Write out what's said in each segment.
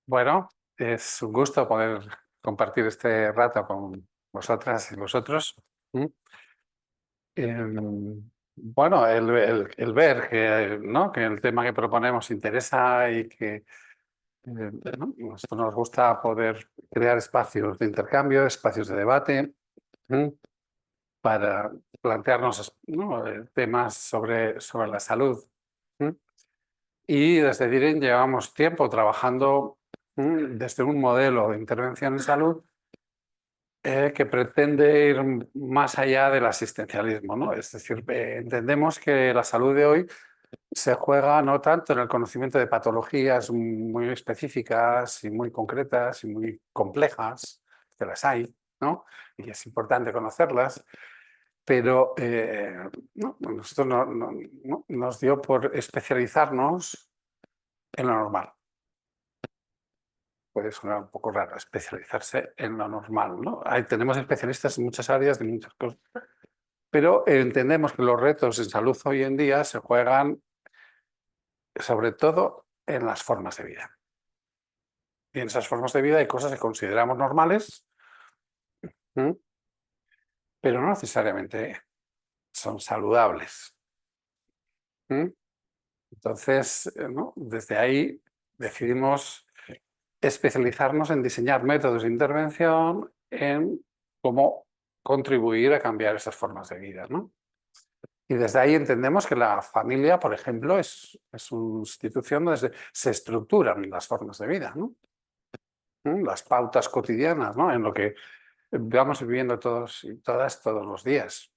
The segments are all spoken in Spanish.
Bueno, es un gusto poder compartir este rato con vosotras y vosotros. ¿Mm? Bueno, el ver que, ¿no? que el tema que proponemos interesa y que ¿no? Nosotros nos gusta poder crear espacios de intercambio, espacios de debate, ¿mm? para plantearnos, ¿no? Temas sobre la salud. ¿Mm? Y desde DIREN llevamos tiempo trabajando desde un modelo de intervención en salud que pretende ir más allá del asistencialismo, ¿no? Es decir, entendemos que la salud de hoy se juega no tanto en el conocimiento de patologías muy específicas y muy concretas y muy complejas, que las hay, ¿no? Y es importante conocerlas, pero no, nosotros no, nos dio por especializarnos en lo normal. Puede sonar un poco raro especializarse en lo normal, ¿no? Tenemos especialistas en muchas áreas de muchas cosas, pero entendemos que los retos en salud hoy en día se juegan sobre todo en las formas de vida. Y en esas formas de vida hay cosas que consideramos normales, ¿m? Pero no necesariamente son saludables. ¿M? Entonces, ¿no? Desde ahí decidimos especializarnos en diseñar métodos de intervención en cómo contribuir a cambiar esas formas de vida, ¿no? Y desde ahí entendemos que la familia, por ejemplo, es una institución donde se estructuran las formas de vida, ¿no? Las pautas cotidianas, ¿no? En lo que vamos viviendo todos y todas todos los días.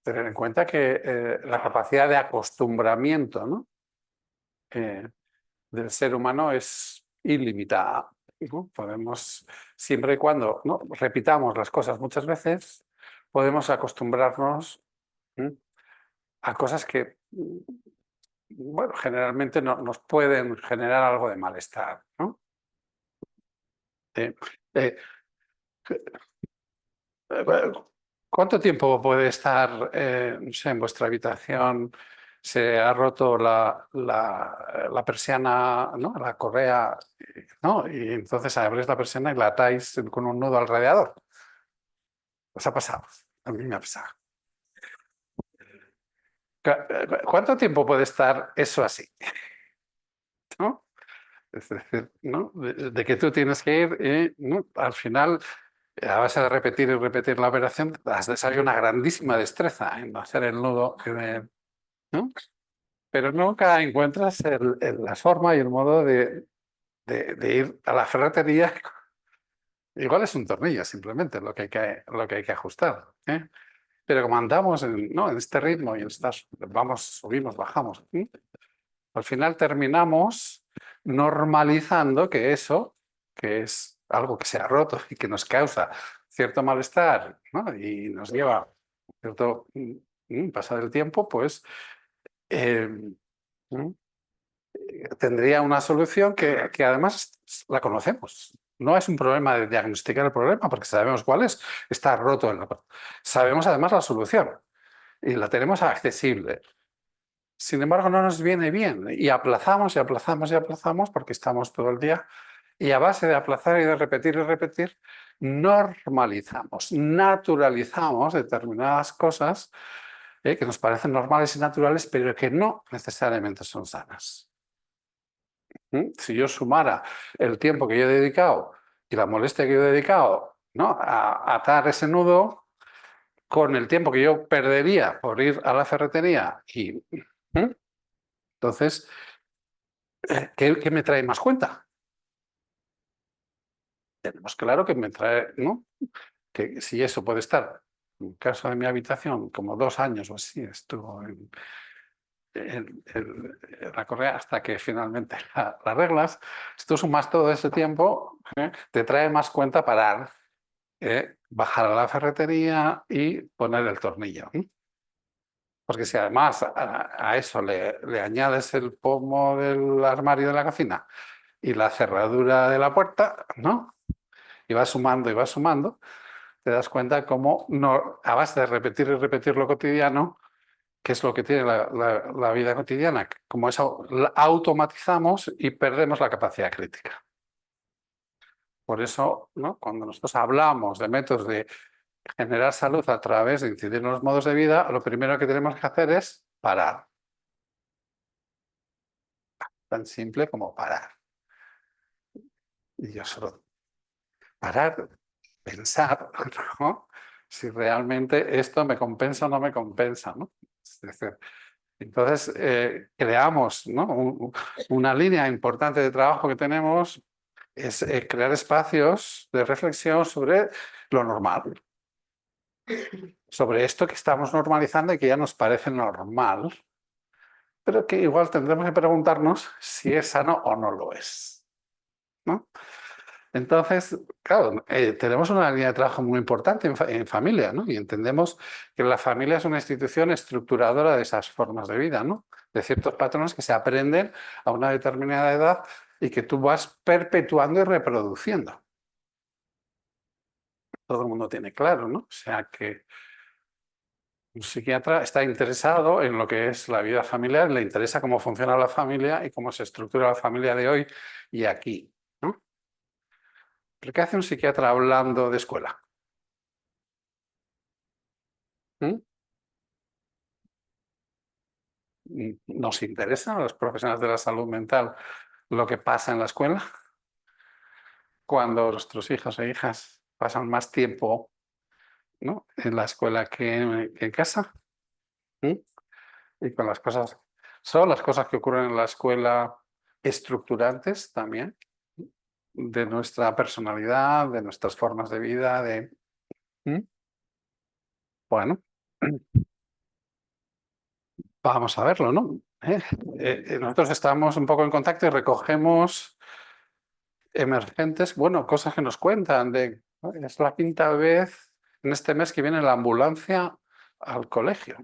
Tener en cuenta que la capacidad de acostumbramiento, ¿no? Del ser humano es ilimitada, ¿no? Podemos, siempre y cuando, ¿no? repitamos las cosas muchas veces, podemos acostumbrarnos, ¿m? a cosas que, bueno, generalmente nos pueden generar algo de malestar, ¿no? Eh, eh, eh, ¿Cuánto tiempo puede estar, no sé, en vuestra habitación? Se ha roto la persiana, ¿no? La correa, ¿no? Y entonces abrís la persiana y la atáis con un nudo al radiador. ¿Os ha pasado? A mí me ha pasado. ¿Cuánto tiempo puede estar eso así? ¿No? Es decir, ¿no? De que tú tienes que ir y, ¿no? Al final, a base de repetir y repetir la operación, has de salir una grandísima destreza en hacer el nudo, ¿no? Pero nunca encuentras la forma y el modo de ir a la ferretería. Igual es un tornillo simplemente lo que hay que ajustar, ¿eh? Pero como andamos ¿no? en este ritmo y vamos, subimos, bajamos, ¿sí? Al final terminamos normalizando que eso, que es algo que se ha roto y que nos causa cierto malestar, ¿no? Y nos lleva cierto pasar el tiempo, pues eh, tendría una solución que además la conocemos. No es un problema de diagnosticar el problema porque sabemos cuál es. Está roto Sabemos además la solución y la tenemos accesible. Sin embargo, no nos viene bien y aplazamos y aplazamos y aplazamos porque estamos todo el día y a base de aplazar y de repetir, normalizamos, naturalizamos determinadas cosas que nos parecen normales y naturales, pero que no necesariamente son sanas. Si yo sumara el tiempo que yo he dedicado y la molestia que yo he dedicado, ¿no? a atar ese nudo con el tiempo que yo perdería por ir a la ferretería entonces, ¿qué me trae más cuenta? Tenemos claro que me trae, ¿no? Que si eso puede estar, en el caso de mi habitación, como 2 años o así, estuvo en la correa hasta que finalmente la arreglas. Si tú sumas todo ese tiempo, te trae más cuenta parar, bajar a la ferretería y poner el tornillo. Porque si además a eso le añades el pomo del armario de la cocina y la cerradura de la puerta, ¿no? Y vas sumando, te das cuenta cómo no, a base de repetir y repetir lo cotidiano, ¿qué es lo que tiene la vida cotidiana? Como eso la automatizamos y perdemos la capacidad crítica. Por eso, ¿no? Cuando nosotros hablamos de métodos de generar salud a través de incidir en los modos de vida, lo primero que tenemos que hacer es parar. Tan simple como parar. Y yo solo parar, pensar, ¿no? Si realmente esto me compensa o no me compensa, ¿no? Es decir, entonces creamos, ¿no? Una línea importante de trabajo que tenemos es crear espacios de reflexión sobre lo normal, sobre esto que estamos normalizando y que ya nos parece normal, pero que igual tendremos que preguntarnos si es sano o no lo es, ¿no? Entonces, claro, tenemos una línea de trabajo muy importante en familia, ¿no? Y entendemos que la familia es una institución estructuradora de esas formas de vida, ¿no? De ciertos patrones que se aprenden a una determinada edad y que tú vas perpetuando y reproduciendo. Todo el mundo tiene claro, ¿no? O sea que un psiquiatra está interesado en lo que es la vida familiar, le interesa cómo funciona la familia y cómo se estructura la familia de hoy y aquí, ¿no? ¿Pero qué hace un psiquiatra hablando de escuela? ¿Mm? ¿Nos interesa a los profesionales de la salud mental lo que pasa en la escuela? Cuando nuestros hijos e hijas pasan más tiempo, ¿no? en la escuela que en casa. ¿Mm? Y con las cosas, son las cosas que ocurren en la escuela estructurantes también de nuestra personalidad, de nuestras formas de vida, de... ¿Mm? Bueno, vamos a verlo, ¿no? Nosotros estamos un poco en contacto y recogemos emergentes, bueno, cosas que nos cuentan de, ¿no? Es la quinta vez en este mes que viene la ambulancia al colegio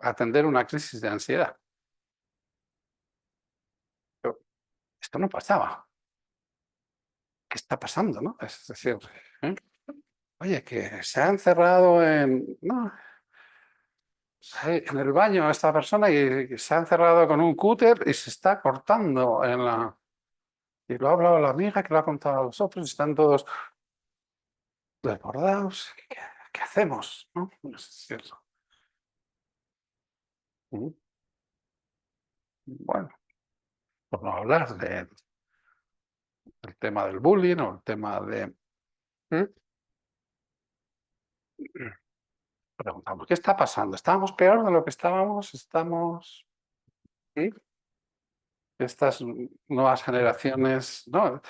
a atender una crisis de ansiedad. Pero esto no pasaba. ¿Qué está pasando, no? Es decir, ¿eh? Oye, que se ha encerrado en, no, en el baño esta persona y se ha encerrado con un cúter y se está cortando en la... Y lo ha hablado la amiga que lo ha contado a los otros y están todos desbordados. ¿Qué hacemos? ¿No? Es decir, bueno, por no hablar del tema del bullying o el tema de... ¿Mm? Preguntamos, ¿qué está pasando? ¿Estamos peor de lo que estábamos? ¿Estamos...? ¿Sí? Estas nuevas generaciones, ¿no?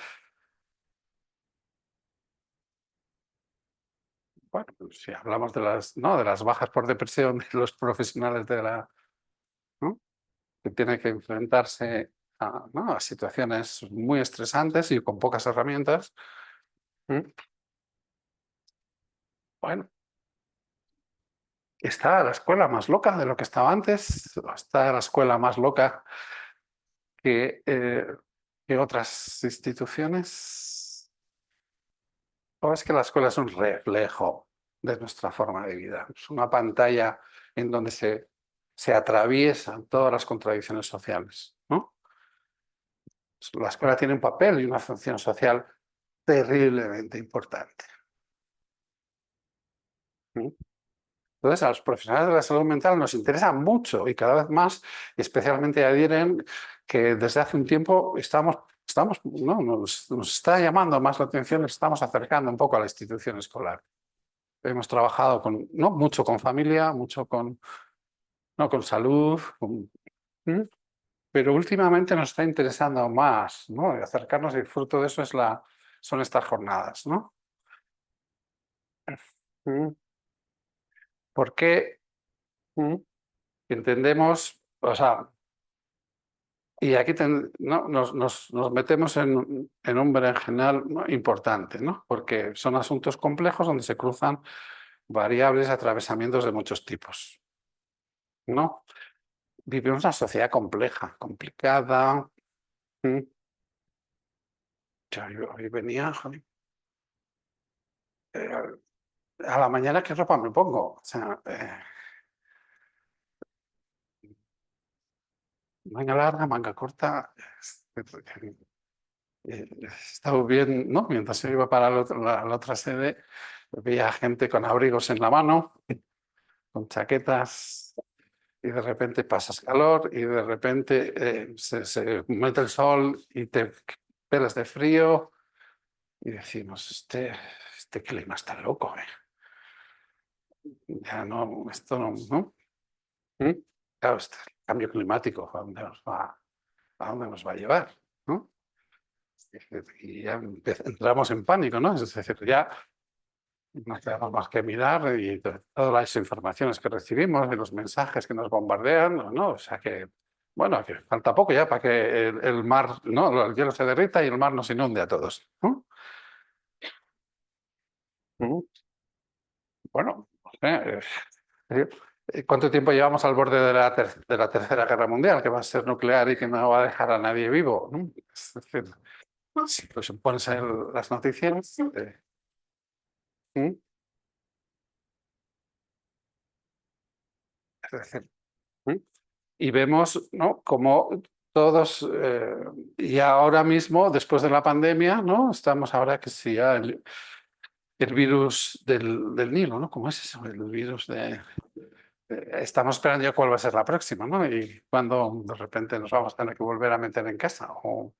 Bueno, pues si hablamos de las, ¿no? de las bajas por depresión de los profesionales de la, ¿no? que tienen que enfrentarse a, ¿no? a situaciones muy estresantes y con pocas herramientas. ¿Mm? Bueno, está la escuela más loca de lo que estaba antes, está la escuela más loca que, que otras instituciones. O es que la escuela es un reflejo de nuestra forma de vida, es una pantalla en donde se atraviesan todas las contradicciones sociales, ¿no? La escuela tiene un papel y una función social terriblemente importante. ¿Mm? Entonces, a los profesionales de la salud mental nos interesa mucho y cada vez más, especialmente adhieren que desde hace un tiempo ¿no? nos está llamando más la atención, nos estamos acercando un poco a la institución escolar. Hemos trabajado ¿no? mucho con familia, mucho con, ¿no? con salud, ¿Mm? Pero últimamente nos está interesando más, ¿no? Y acercarnos y el fruto de eso son estas jornadas, ¿no? ¿Mm? Porque ¿Mm? entendemos, o sea, y aquí ¿no? nos metemos en un berenjenal, ¿no? importante, ¿no? Porque son asuntos complejos donde se cruzan variables, atravesamientos de muchos tipos, ¿no? Vivimos una sociedad compleja, complicada. ¿Mm? Yo hoy venía, joder, a la mañana, ¿qué ropa me pongo? O sea, manga larga, manga corta. He estado bien, ¿no? Mientras yo iba para la otra sede, veía gente con abrigos en la mano, con chaquetas, y de repente pasas calor y de repente se mete el sol y te pelas de frío y decimos, este clima está loco, ¿eh? Ya no, esto no, ¿no? ¿Mm? Claro, este cambio climático, a dónde nos va a llevar? ¿No? Y ya entramos en pánico, ¿no? Es decir, ya no tenemos más que mirar y todas las informaciones que recibimos y los mensajes que nos bombardean, ¿no? O sea que, bueno, que falta poco ya para que el mar, ¿no? El hielo se derrita y el mar nos inunde a todos, ¿no? Ujú. Bueno, no sé, ¿cuánto tiempo llevamos al borde de de la Tercera Guerra Mundial, que va a ser nuclear y que no va a dejar a nadie vivo, ¿no? Es decir, si pues pones en las noticias, ¿mm? Es decir, ¿mm? Y vemos, ¿no? Como todos, y ahora mismo, después de la pandemia, ¿no? Estamos ahora que sí, ya el virus del Nilo, ¿no? ¿Cómo es eso? El virus estamos esperando ya cuál va a ser la próxima, ¿no? Y cuando de repente nos vamos a tener que volver a meter en casa. O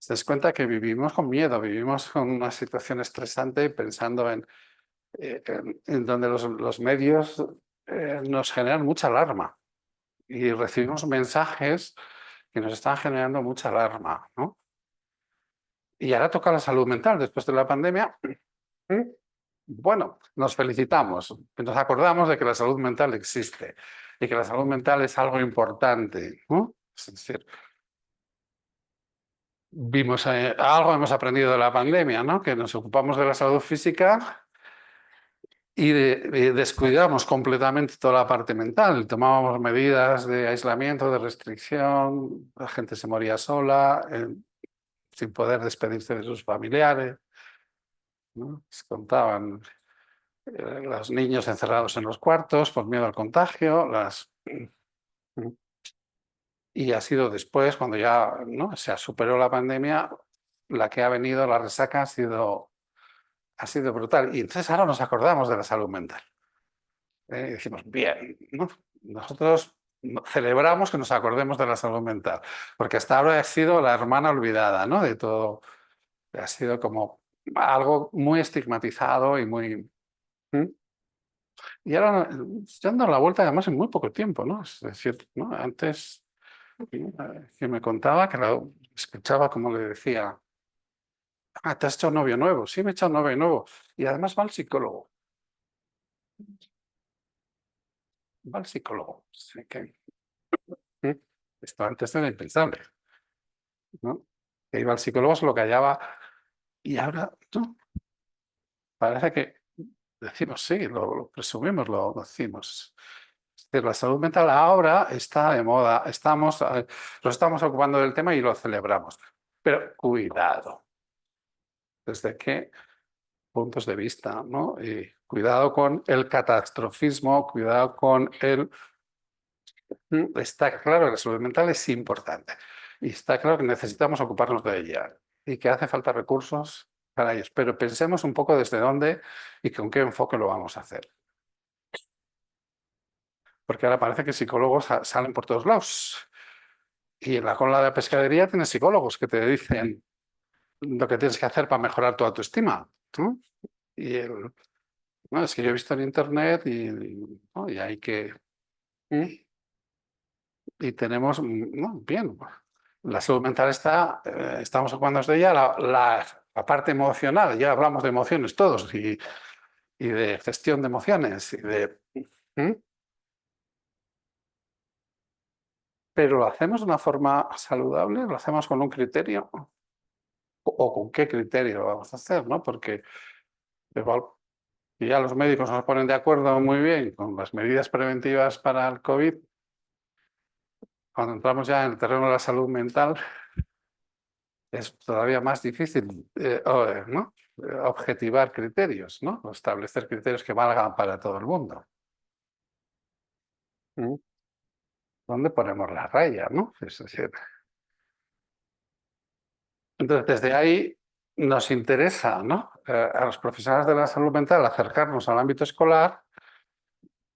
te das cuenta que vivimos con miedo, vivimos con una situación estresante pensando en donde los medios nos generan mucha alarma y recibimos mensajes que nos están generando mucha alarma, ¿no? Y ahora toca la salud mental después de la pandemia. Bueno, nos felicitamos, nos acordamos de que la salud mental existe y que la salud mental es algo importante, ¿no? Es decir, vimos algo hemos aprendido de la pandemia, ¿no? Que nos ocupamos de la salud física y descuidamos completamente toda la parte mental. Tomábamos medidas de aislamiento, de restricción, la gente se moría sola, sin poder despedirse de sus familiares, ¿no? Se contaban los niños encerrados en los cuartos por miedo al contagio, y ha sido después, cuando ya, ¿no? Se superó la pandemia, la que ha venido, la resaca ha sido brutal. Y entonces ahora nos acordamos de la salud mental. Y decimos, bien, ¿no? Nosotros celebramos que nos acordemos de la salud mental, porque hasta ahora ha sido la hermana olvidada, ¿no? De todo, ha sido como algo muy estigmatizado y muy... ¿Mm? Y ahora dando la vuelta además en muy poco tiempo, ¿no? Es decir, ¿no? Antes que me contaba que escuchaba como le decía, ah, ¿te has hecho novio nuevo? Sí, me he echado novio nuevo. Y además va al psicólogo. Va al psicólogo. Así que, ¿mm? Esto antes era impensable, ¿no? Que iba al psicólogo, se lo callaba y ahora, ¿no? Parece que decimos, sí, lo presumimos, lo decimos. Es decir, la salud mental ahora está de moda, nos estamos ocupando del tema y lo celebramos. Pero cuidado, ¿desde qué puntos de vista, ¿no? Y cuidado con el catastrofismo, cuidado con el... Está claro que la salud mental es importante y está claro que necesitamos ocuparnos de ella y que hace falta recursos para ellos, pero pensemos un poco desde dónde y con qué enfoque lo vamos a hacer. Porque ahora parece que psicólogos salen por todos lados. Y en la cola de la pescadería tienes psicólogos que te dicen lo que tienes que hacer para mejorar tu autoestima, ¿no? Y no, es que yo he visto en internet ¿no? Y hay que... ¿eh? Y tenemos, no, bien, la salud mental está, estamos ocupándonos de ella, la parte emocional, ya hablamos de emociones todos y de gestión de emociones, ¿eh? Pero lo hacemos de una forma saludable, lo hacemos con un criterio, o con qué criterio lo vamos a hacer, ¿no? Porque igual si ya los médicos nos ponen de acuerdo muy bien con las medidas preventivas para el COVID, cuando entramos ya en el terreno de la salud mental, es todavía más difícil, ¿no? Objetivar criterios, ¿no? O establecer criterios que valgan para todo el mundo. Mm. ¿dónde ponemos la raya, no? Es decir, entonces, desde ahí nos interesa, ¿no? A los profesionales de la salud mental acercarnos al ámbito escolar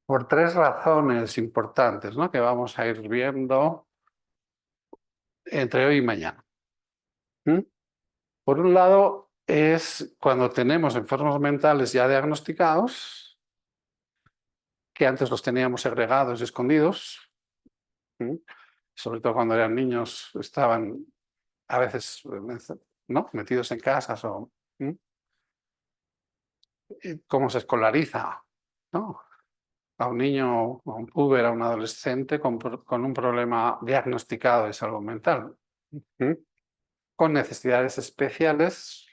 por tres razones importantes, ¿no? Que vamos a ir viendo entre hoy y mañana. ¿Mm? Por un lado, es cuando tenemos enfermos mentales ya diagnosticados, que antes los teníamos segregados y escondidos, ¿Mm? Sobre todo cuando eran niños, estaban a veces, ¿no? Metidos en casas o ¿Mm? Cómo se escolariza, ¿no? A un niño, a un puber, a un adolescente con un problema diagnosticado de salud mental, ¿Mm? Con necesidades especiales,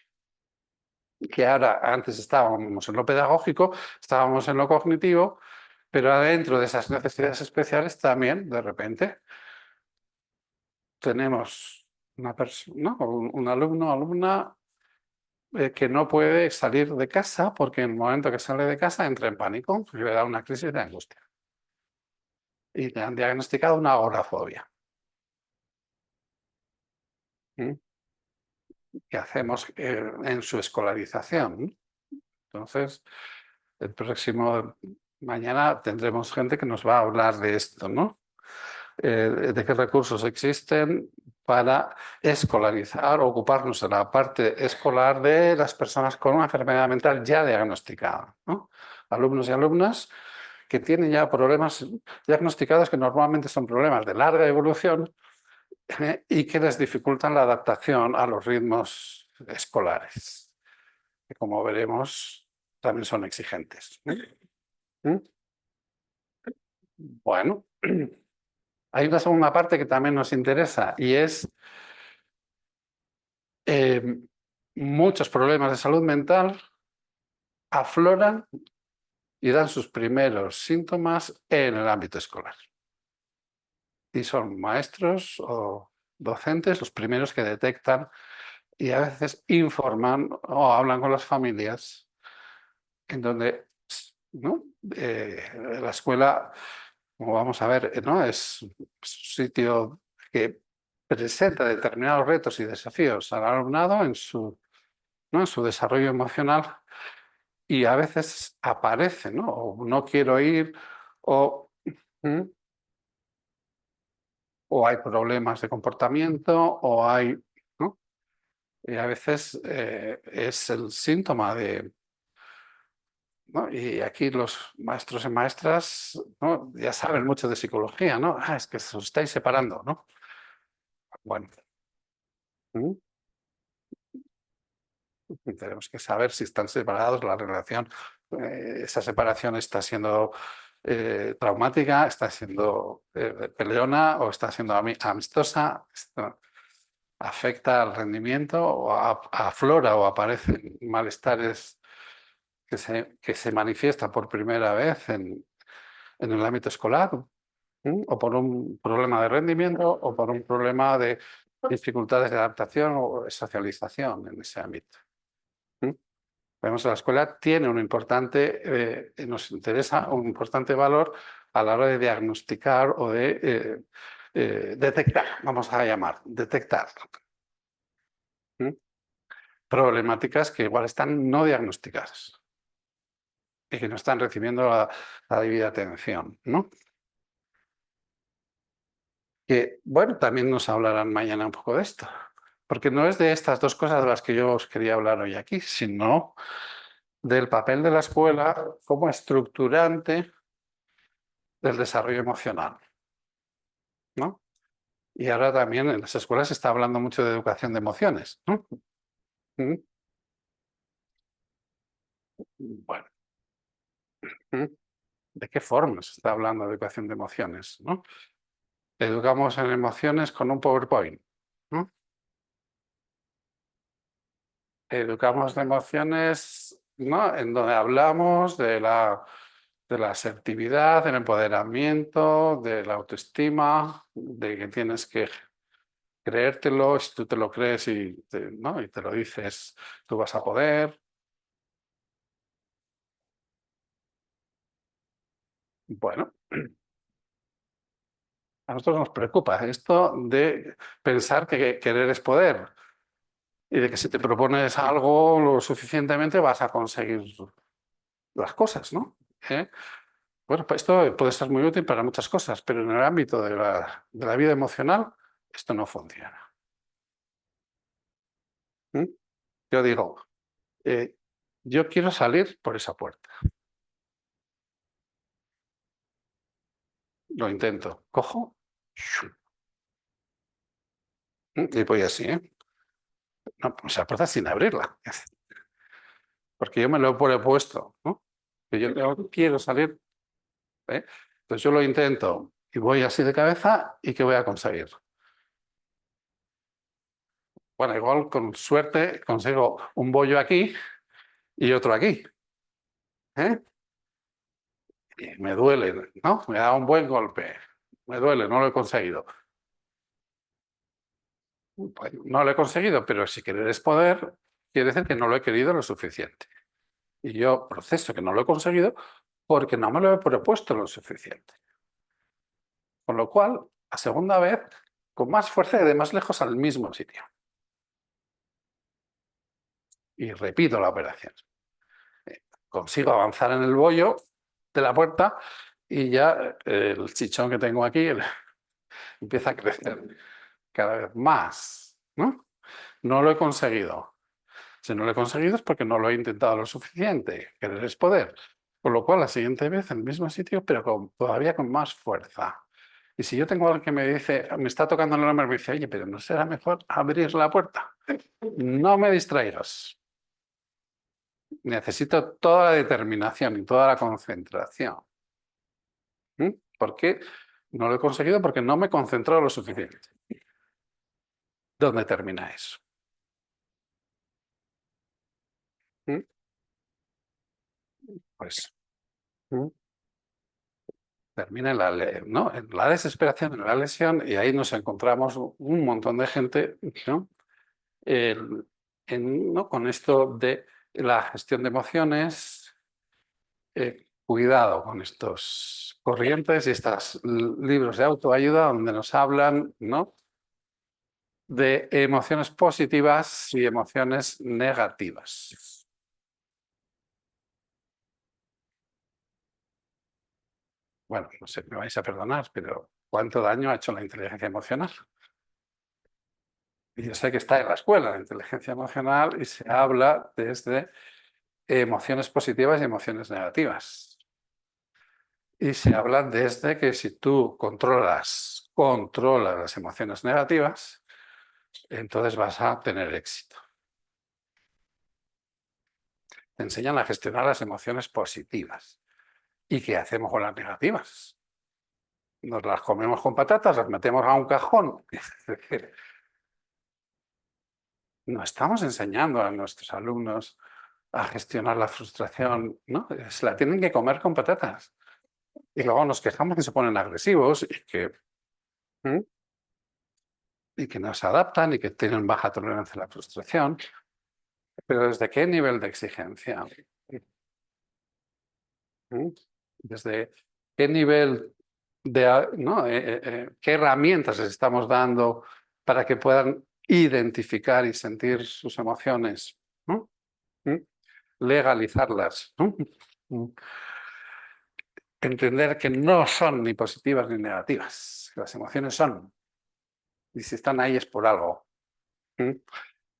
que ahora antes estábamos en lo pedagógico, estábamos en lo cognitivo, pero adentro de esas necesidades especiales también, de repente, tenemos una persona, ¿no? Un alumno o alumna que no puede salir de casa porque en el momento que sale de casa entra en pánico y le da una crisis de angustia. Y le han diagnosticado una agorafobia. ¿Mm? ¿Qué hacemos en su escolarización? Entonces, el próximo mañana tendremos gente que nos va a hablar de esto, ¿no? De qué recursos existen para escolarizar o ocuparnos de la parte escolar de las personas con una enfermedad mental ya diagnosticada, ¿no? Alumnos y alumnas que tienen ya problemas diagnosticados que normalmente son problemas de larga evolución y que les dificultan la adaptación a los ritmos escolares, que como veremos también son exigentes. ¿Mm? Bueno, hay una segunda parte que también nos interesa y es eh, muchos problemas de salud mental afloran y dan sus primeros síntomas en el ámbito escolar. Y son maestros o docentes los primeros que detectan y a veces informan o hablan con las familias en donde, ¿no? La escuela, como vamos a ver, ¿no? Es un sitio que presenta determinados retos y desafíos al alumnado ¿no? En su desarrollo emocional y a veces aparece, ¿no? O no quiero ir o, ¿Mm? O hay problemas de comportamiento o hay, ¿no? Y a veces es el síntoma de, ¿no? Y aquí los maestros y maestras, ¿no? Ya saben mucho de psicología, ¿no? Ah, es que os estáis separando, ¿no? Bueno, ¿Mm? Tenemos que saber si están separados, la relación, esa separación está siendo traumática, está siendo peleona o está siendo amistosa, esto afecta al rendimiento o aflora o aparecen malestares que se manifiestan por primera vez en el ámbito escolar, o por un problema de rendimiento o por un problema de dificultades de adaptación o de socialización en ese ámbito. ¿Mm? Vemos que la escuela tiene un importante, nos interesa un importante valor a la hora de diagnosticar o de detectar, vamos a llamar, detectar ¿Mm? problemáticas que igual están no diagnosticadas y que no están recibiendo la debida atención, ¿no? Que, bueno, también nos hablarán mañana un poco de esto, porque no es de estas dos cosas de las que yo os quería hablar hoy aquí, sino del papel de la escuela como estructurante del desarrollo emocional, ¿no? Y ahora también en las escuelas se está hablando mucho de educación de emociones, ¿no? ¿Mm? Bueno, ¿mm? ¿De qué forma se está hablando de educación de emociones, ¿no? Educamos en emociones con un PowerPoint, ¿no? Educamos de emociones, ¿no? En donde hablamos de la asertividad, del empoderamiento, de la autoestima, de que tienes que creértelo, si tú te lo crees ¿no? Y te lo dices, tú vas a poder. Bueno, A nosotros nos preocupa esto de pensar que querer es poder y de que si te propones algo lo suficientemente vas a conseguir las cosas, ¿no? Bueno, pues esto puede ser muy útil para muchas cosas, pero en el ámbito de la vida emocional esto no funciona. ¿Mm? Yo digo, eh, yo quiero salir por esa puerta. Lo intento. Cojo y voy así, ¿eh? No, pues la puerta sin abrirla. Porque yo me lo he propuesto, ¿no? Que yo quiero salir, ¿eh? Entonces yo lo intento y voy así de cabeza y ¿qué voy a conseguir? Bueno, igual con suerte consigo un bollo aquí y otro aquí, ¿eh? Y me duele, ¿no? Me da un buen golpe. Me duele, no lo he conseguido. Pues no lo he conseguido, pero si querer es poder, quiere decir que no lo he querido lo suficiente. Y yo proceso que no lo he conseguido porque no me lo he propuesto lo suficiente. Con lo cual, la segunda vez, con más fuerza y de más lejos al mismo sitio. Y repito la operación. Consigo avanzar en el bollo de la puerta y ya el chichón que tengo aquí empieza a crecer cada vez más, ¿no? No lo he conseguido. Si no lo he conseguido es porque no lo he intentado lo suficiente. Querer es poder. Con lo cual, la siguiente vez en el mismo sitio, pero todavía con más fuerza. Y si yo tengo alguien que me dice, me está tocando el nombre, me dice, oye, pero ¿no será mejor abrir la puerta? No me distraigas. Necesito toda la determinación y toda la concentración. ¿Mm? ¿Por qué no lo he conseguido? Porque no me he concentrado lo suficiente. ¿Dónde termina eso? ¿Mm? Pues ¿mm? termina en ¿no? En la desesperación, en la lesión, y ahí nos encontramos un montón de gente, ¿no? El- ¿no? Con esto de la gestión de emociones, cuidado con estos corrientes y estos libros de autoayuda donde nos hablan, ¿no? De emociones positivas y emociones negativas. Bueno, no sé, me vais a perdonar, pero ¿cuánto daño ha hecho la inteligencia emocional? Y yo sé que está en la escuela la inteligencia emocional y se habla desde emociones positivas y emociones negativas. Y se habla desde que si tú controlas las emociones negativas, entonces vas a tener éxito. Te enseñan a gestionar las emociones positivas. ¿Y qué hacemos con las negativas? Nos las comemos con patatas, las metemos a un cajón. Es decir, no estamos enseñando a nuestros alumnos a gestionar la frustración, ¿no? Se la tienen que comer con patatas. Y luego nos quejamos que se ponen agresivos ¿Mm? y que no se adaptan y que tienen baja tolerancia a la frustración. Pero ¿desde qué nivel de exigencia? ¿Mm? ¿Desde qué nivel de, ¿no? qué herramientas les estamos dando para que puedan identificar y sentir sus emociones? ¿No? ¿Mm? Legalizarlas. ¿No? ¿Mm? Entender que no son ni positivas ni negativas, que las emociones son, y si están ahí es por algo. ¿Mm?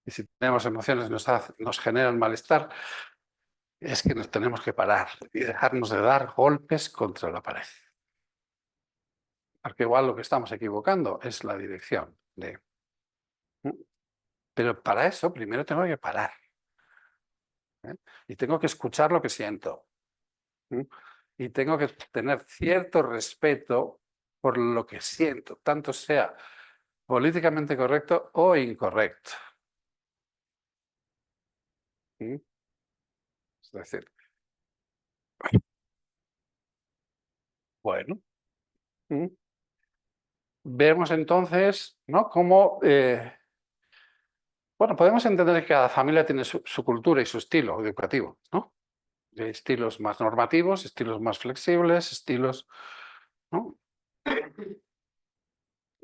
Y si tenemos emociones que nos generan malestar, es que nos tenemos que parar y dejarnos de dar golpes contra la pared. Porque igual lo que estamos equivocando es la dirección. ¿Mm? Pero para eso primero tengo que parar, ¿eh? Y tengo que escuchar lo que siento. ¿Mm? Y tengo que tener cierto respeto por lo que siento, tanto sea políticamente correcto o incorrecto. ¿Mm? Es decir, bueno, ¿mm? Vemos entonces, ¿no? Cómo, bueno, podemos entender que cada familia tiene su cultura y su estilo educativo, ¿no? De estilos más normativos, estilos más flexibles, estilos, ¿no?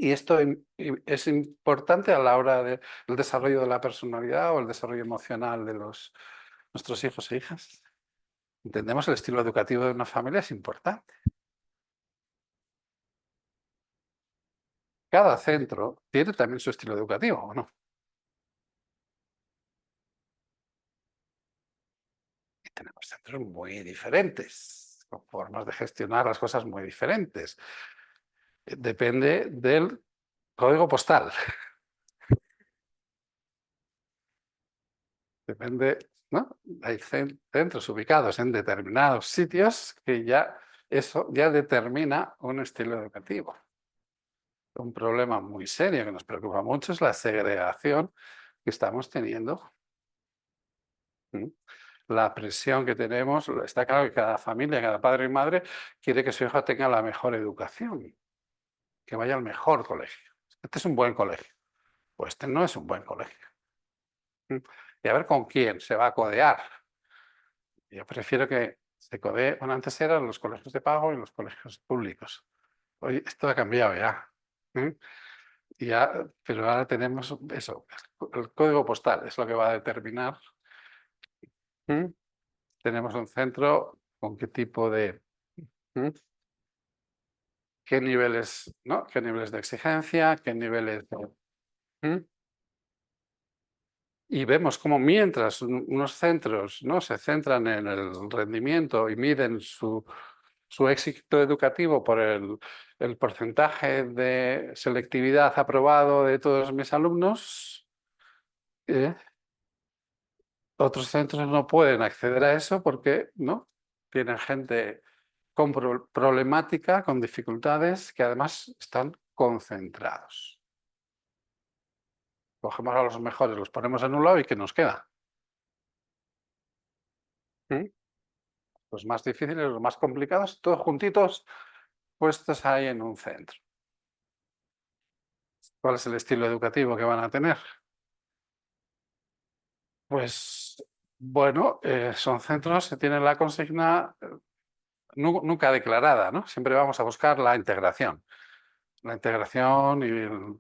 Y esto es importante a la hora del desarrollo de la personalidad o el desarrollo emocional de nuestros hijos e hijas. Entendemos el estilo educativo de una familia es importante. Cada centro tiene también su estilo educativo, ¿o no? Y tenemos centros muy diferentes, con formas de gestionar las cosas muy diferentes. Depende del código postal. Depende, ¿no? Hay centros ubicados en determinados sitios que ya eso ya determina un estilo educativo. Un problema muy serio que nos preocupa mucho es la segregación que estamos teniendo. ¿Mm? La presión que tenemos, está claro que cada familia, cada padre y madre quiere que su hijo tenga la mejor educación, que vaya al mejor colegio. Este es un buen colegio, pues este no es un buen colegio. ¿Mm? Y a ver con quién se va a codear. Yo prefiero que se codee, bueno, antes eran los colegios de pago y los colegios públicos. Hoy esto ha cambiado ya. ¿Eh? Pero ahora tenemos eso, el código postal es lo que va a determinar. ¿Mm? Tenemos un centro con qué tipo de, ¿Mm? qué niveles, ¿no? Qué niveles de exigencia, qué niveles de, ¿Mm? Y vemos cómo mientras unos centros, ¿no? se centran en el rendimiento y miden su éxito educativo por el porcentaje de selectividad aprobado de todos mis alumnos, ¿eh? Otros centros no pueden acceder a eso porque no tienen gente con problemática, con dificultades, que además están concentrados. Cogemos a los mejores, los ponemos en un lado y ¿qué nos queda? ¿Mm? Los más difíciles, los más complicados, todos juntitos, puestos ahí en un centro. ¿Cuál es el estilo educativo que van a tener? Pues bueno, son centros que tienen la consigna nunca declarada, ¿no? Siempre vamos a buscar la integración. La integración y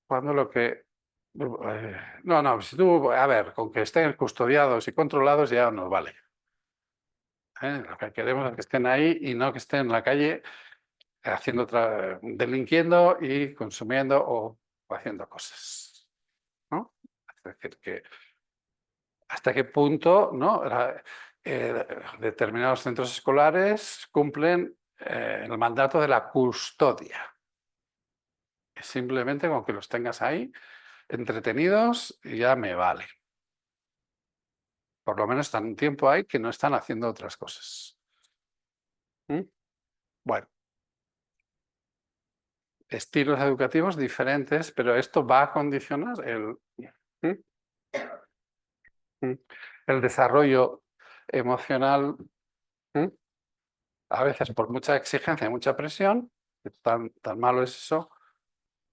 cuando lo que... no, no, si tú, a ver, con que estén custodiados y controlados ya nos vale. Lo que queremos es que estén ahí y no que estén en la calle haciendo delinquiendo y consumiendo o haciendo cosas, ¿no? Es decir, que hasta qué punto, ¿no? Determinados centros escolares cumplen el mandato de la custodia. Simplemente con que los tengas ahí entretenidos ya me vale. Por lo menos están un tiempo ahí que no están haciendo otras cosas. ¿Mm? Bueno, estilos educativos diferentes, pero esto va a condicionar ¿Mm? ¿Mm? el desarrollo emocional. ¿Mm? A veces por mucha exigencia y mucha presión, tan malo es eso,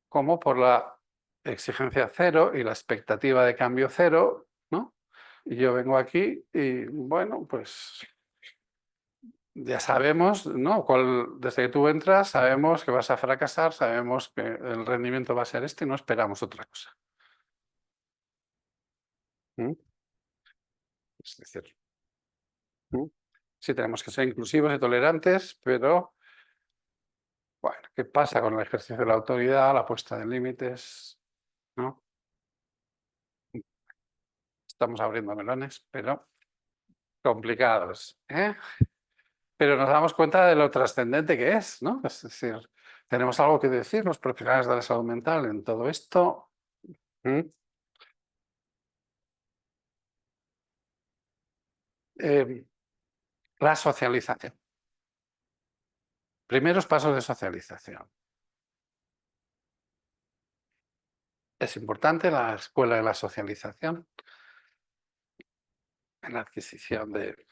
como por la exigencia cero y la expectativa de cambio cero, ¿no? Y yo vengo aquí y, bueno, pues ya sabemos, ¿no? Desde que tú entras, sabemos que vas a fracasar, sabemos que el rendimiento va a ser este y no esperamos otra cosa. ¿Mm? Es decir, ¿mm? Sí tenemos que ser inclusivos y tolerantes, pero, bueno, ¿qué pasa con el ejercicio de la autoridad, la puesta de límites, ¿no? Estamos abriendo melones, pero complicados, ¿eh? Pero nos damos cuenta de lo trascendente que es, ¿no? Es decir, tenemos algo que decir los profesionales de la salud mental en todo esto. ¿Mm? Eh, la socialización. Primeros pasos de socialización. Es importante la escuela de la socialización en la adquisición de,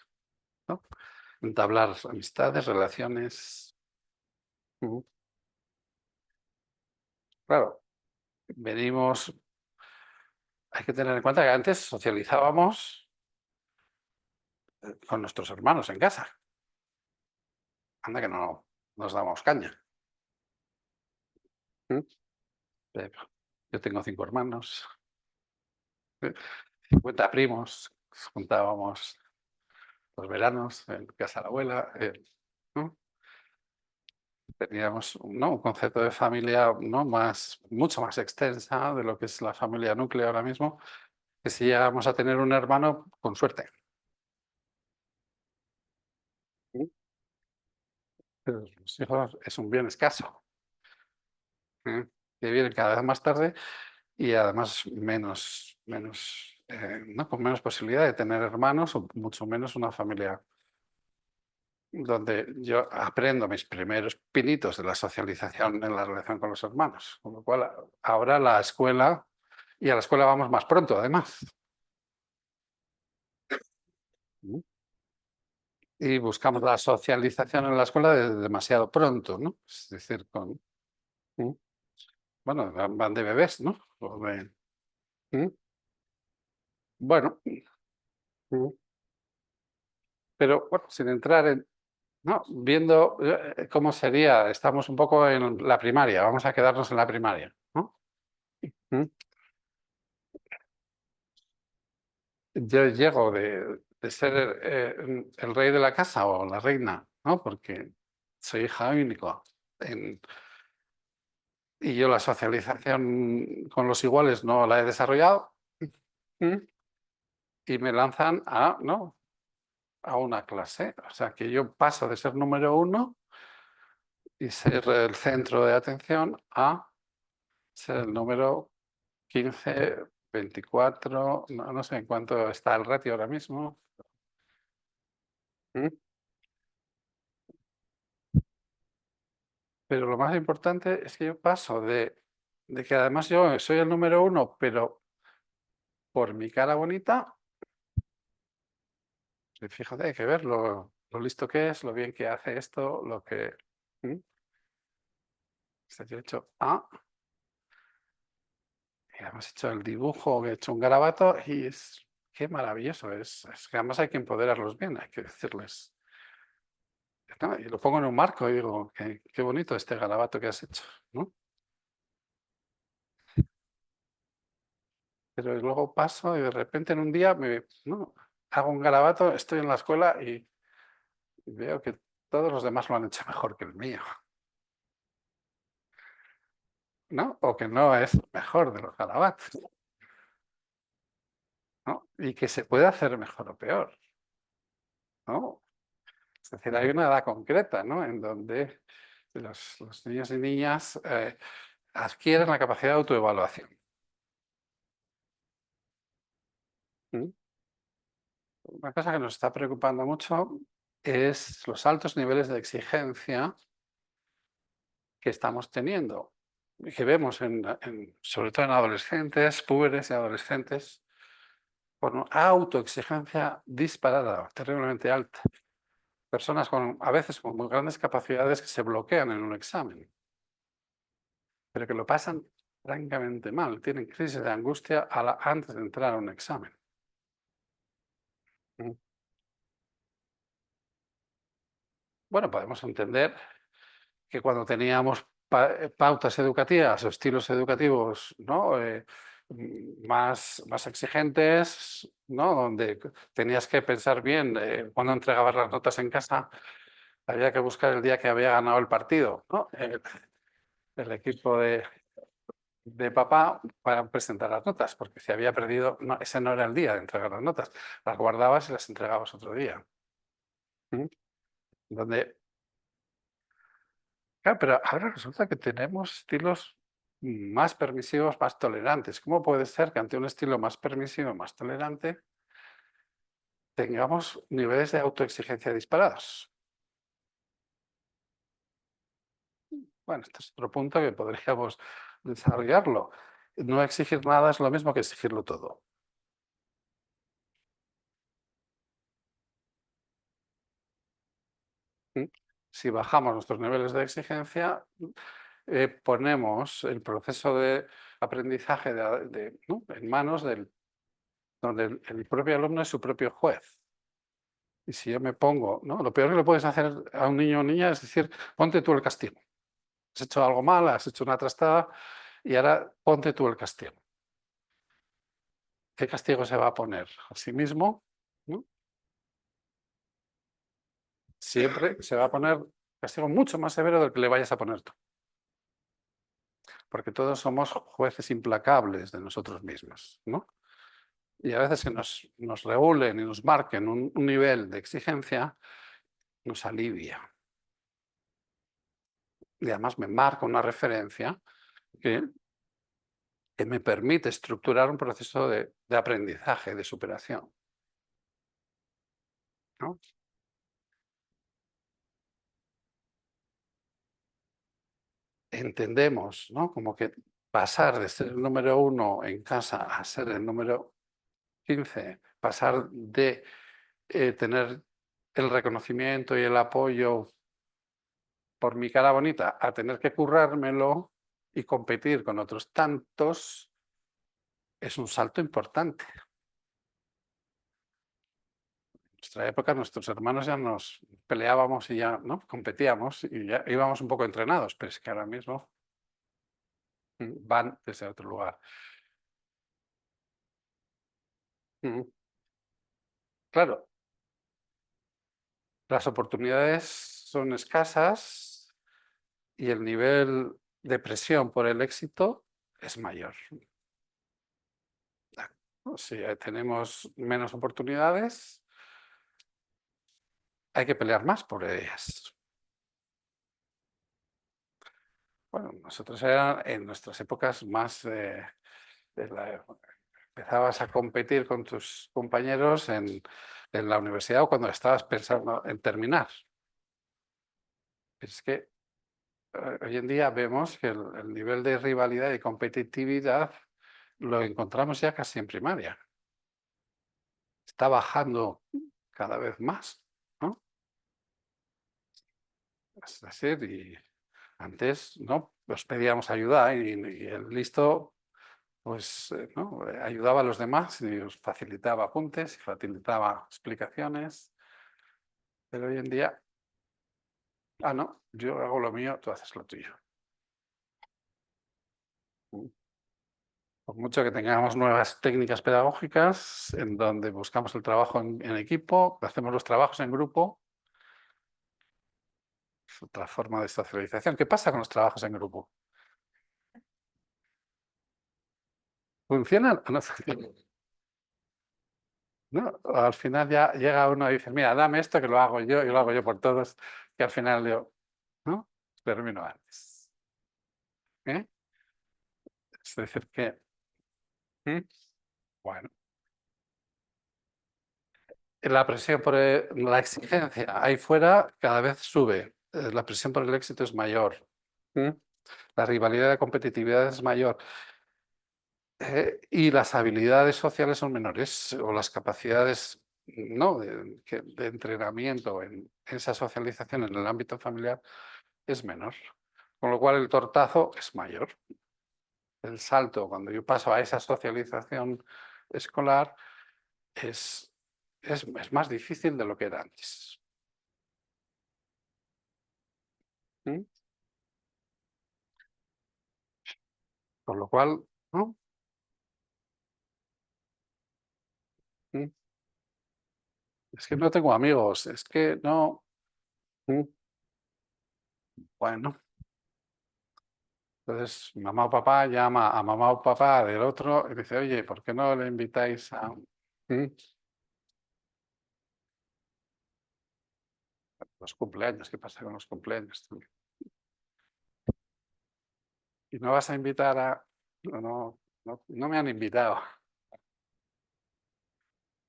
¿no? Entablar amistades, relaciones. Mm. Claro, venimos, hay que tener en cuenta que antes socializábamos con nuestros hermanos en casa. Anda que no nos damos caña. ¿Mm? Pero yo tengo 5 hermanos, 50 primos, nos juntábamos los veranos en casa de la abuela, ¿no? Teníamos, ¿no?, un concepto de familia, ¿no?, mucho más extensa de lo que es la familia núclea ahora mismo, que si llegamos a tener un hermano, con suerte. ¿Mm? Pero los hijos es un bien escaso, ¿eh? Que vienen cada vez más tarde y además ¿no?, con menos posibilidad de tener hermanos o mucho menos una familia donde yo aprendo mis primeros pinitos de la socialización en la relación con los hermanos. Con lo cual, ahora la escuela, y a la escuela vamos más pronto, además. ¿Mm? Y buscamos la socialización en la escuela desde demasiado pronto, ¿no? Es decir, ¿Mm? Bueno, van de bebés, ¿no? ¿Mm? Bueno, ¿Mm? Pero bueno, sin entrar en, ¿no?, viendo cómo sería, estamos un poco en la primaria, vamos a quedarnos en la primaria, ¿no? ¿Mm? Yo llego de ser el rey de la casa o la reina, ¿no? Porque soy hija única. Y yo la socialización con los iguales no la he desarrollado. ¿Mm? Y me lanzan ¿no?, a una clase. O sea, que yo paso de ser número uno y ser el centro de atención a ser el número 15, 24, no sé en cuánto está el ratio ahora mismo. ¿Mm? Pero lo más importante es que yo paso de que además yo soy el número uno, pero por mi cara bonita, y fíjate, hay que ver lo listo que es, lo bien que hace esto, lo que... ¿Mm? O sea, yo he hecho y hemos hecho el dibujo, he hecho un garabato y es... Qué maravilloso es que además hay que empoderarlos bien, hay que decirles... ¿no? Y lo pongo en un marco y digo, qué bonito este garabato que has hecho, ¿no? Pero luego paso y de repente en un día ¿no?, hago un garabato, estoy en la escuela y veo que todos los demás lo han hecho mejor que el mío, ¿no? O que no es el mejor de los garabatos, ¿no? Y que se puede hacer mejor o peor, ¿no? Es decir, hay una edad concreta, ¿no?, en donde los niños y niñas adquieren la capacidad de autoevaluación. ¿Mm? Una cosa que nos está preocupando mucho es los altos niveles de exigencia que estamos teniendo y que vemos sobre todo en adolescentes, púberes y adolescentes, por una autoexigencia disparada, terriblemente alta. Personas a veces con muy grandes capacidades que se bloquean en un examen, pero que lo pasan francamente mal, tienen crisis de angustia antes de entrar a un examen. Mm. Bueno, podemos entender que cuando teníamos pautas educativas o estilos educativos, ¿no?, más exigentes, ¿no?, donde tenías que pensar bien cuando entregabas las notas en casa, había que buscar el día que había ganado el partido, ¿no?, el equipo de papá para presentar las notas, porque si había perdido, no, ese no era el día de entregar las notas, las guardabas y las entregabas otro día. ¿Mm? Donde Claro, pero ahora resulta que tenemos estilos más permisivos, más tolerantes. ¿Cómo puede ser que ante un estilo más permisivo, más tolerante, tengamos niveles de autoexigencia disparados? Bueno, este es otro punto que podríamos desarrollarlo. No exigir nada es lo mismo que exigirlo todo. ¿Mm? Si bajamos nuestros niveles de exigencia, ponemos el proceso de aprendizaje ¿no?, en manos donde el propio alumno es su propio juez. Y si yo me pongo, ¿no?, lo peor que le puedes hacer a un niño o niña es decir, ponte tú el castigo. Has hecho algo mal, has hecho una trastada y ahora ponte tú el castigo. ¿Qué castigo se va a poner? A sí mismo, ¿no? Siempre se va a poner castigo mucho más severo del que le vayas a poner tú. Porque todos somos jueces implacables de nosotros mismos, ¿no? Y a veces que nos regulen y nos marquen un nivel de exigencia, nos alivia. Y además me marca una referencia que me permite estructurar un proceso de aprendizaje, de superación, ¿no? Entendemos, ¿no? Como que pasar de ser el número 1 en casa a ser el número 15, pasar de tener el reconocimiento y el apoyo por mi cara bonita a tener que currármelo y competir con otros tantos, es un salto importante. En nuestra época, nuestros hermanos ya nos peleábamos y ya, ¿no?, competíamos y ya íbamos un poco entrenados, pero es que ahora mismo van desde otro lugar. Claro, las oportunidades son escasas y el nivel de presión por el éxito es mayor. Si tenemos menos oportunidades, hay que pelear más por ellas. Bueno, nosotros en nuestras épocas más empezabas a competir con tus compañeros en la universidad o cuando estabas pensando en terminar. Es que hoy en día vemos que el nivel de rivalidad y competitividad lo encontramos ya casi en primaria. Está bajando cada vez más, ¿no? Es decir, y antes, ¿no?, os pedíamos ayuda y el listo, pues, ¿no?, ayudaba a los demás y os facilitaba apuntes y facilitaba explicaciones. Pero hoy en día, no, yo hago lo mío, tú haces lo tuyo. Por mucho que tengamos nuevas técnicas pedagógicas en donde buscamos el trabajo en equipo, hacemos los trabajos en grupo, es otra forma de socialización. ¿Qué pasa con los trabajos en grupo? ¿Funcionan o no funcionan? ¿No? Al final ya llega uno y dice, mira, dame esto que lo hago yo y lo hago yo por todos, que al final yo, ¿no?, termino antes. ¿Eh? Es decir, que, ¿Mm?, bueno, la presión por la exigencia ahí fuera cada vez sube, la presión por el éxito es mayor. ¿Mm? La rivalidad de competitividad es mayor y las habilidades sociales son menores o las capacidades, ¿no?, de entrenamiento en esa socialización en el ámbito familiar es menor. Con lo cual el tortazo es mayor. El salto cuando yo paso a esa socialización escolar es más difícil de lo que era antes. ¿Mm? Con lo cual, ¿no? ¿Mm? Es que no tengo amigos, es que no. ¿Mm? Bueno, entonces mamá o papá llama a mamá o papá del otro y dice, oye, ¿por qué no le invitáis a los cumpleaños? ¿Qué pasa con los cumpleaños? Y no vas a invitar a... No, no me han invitado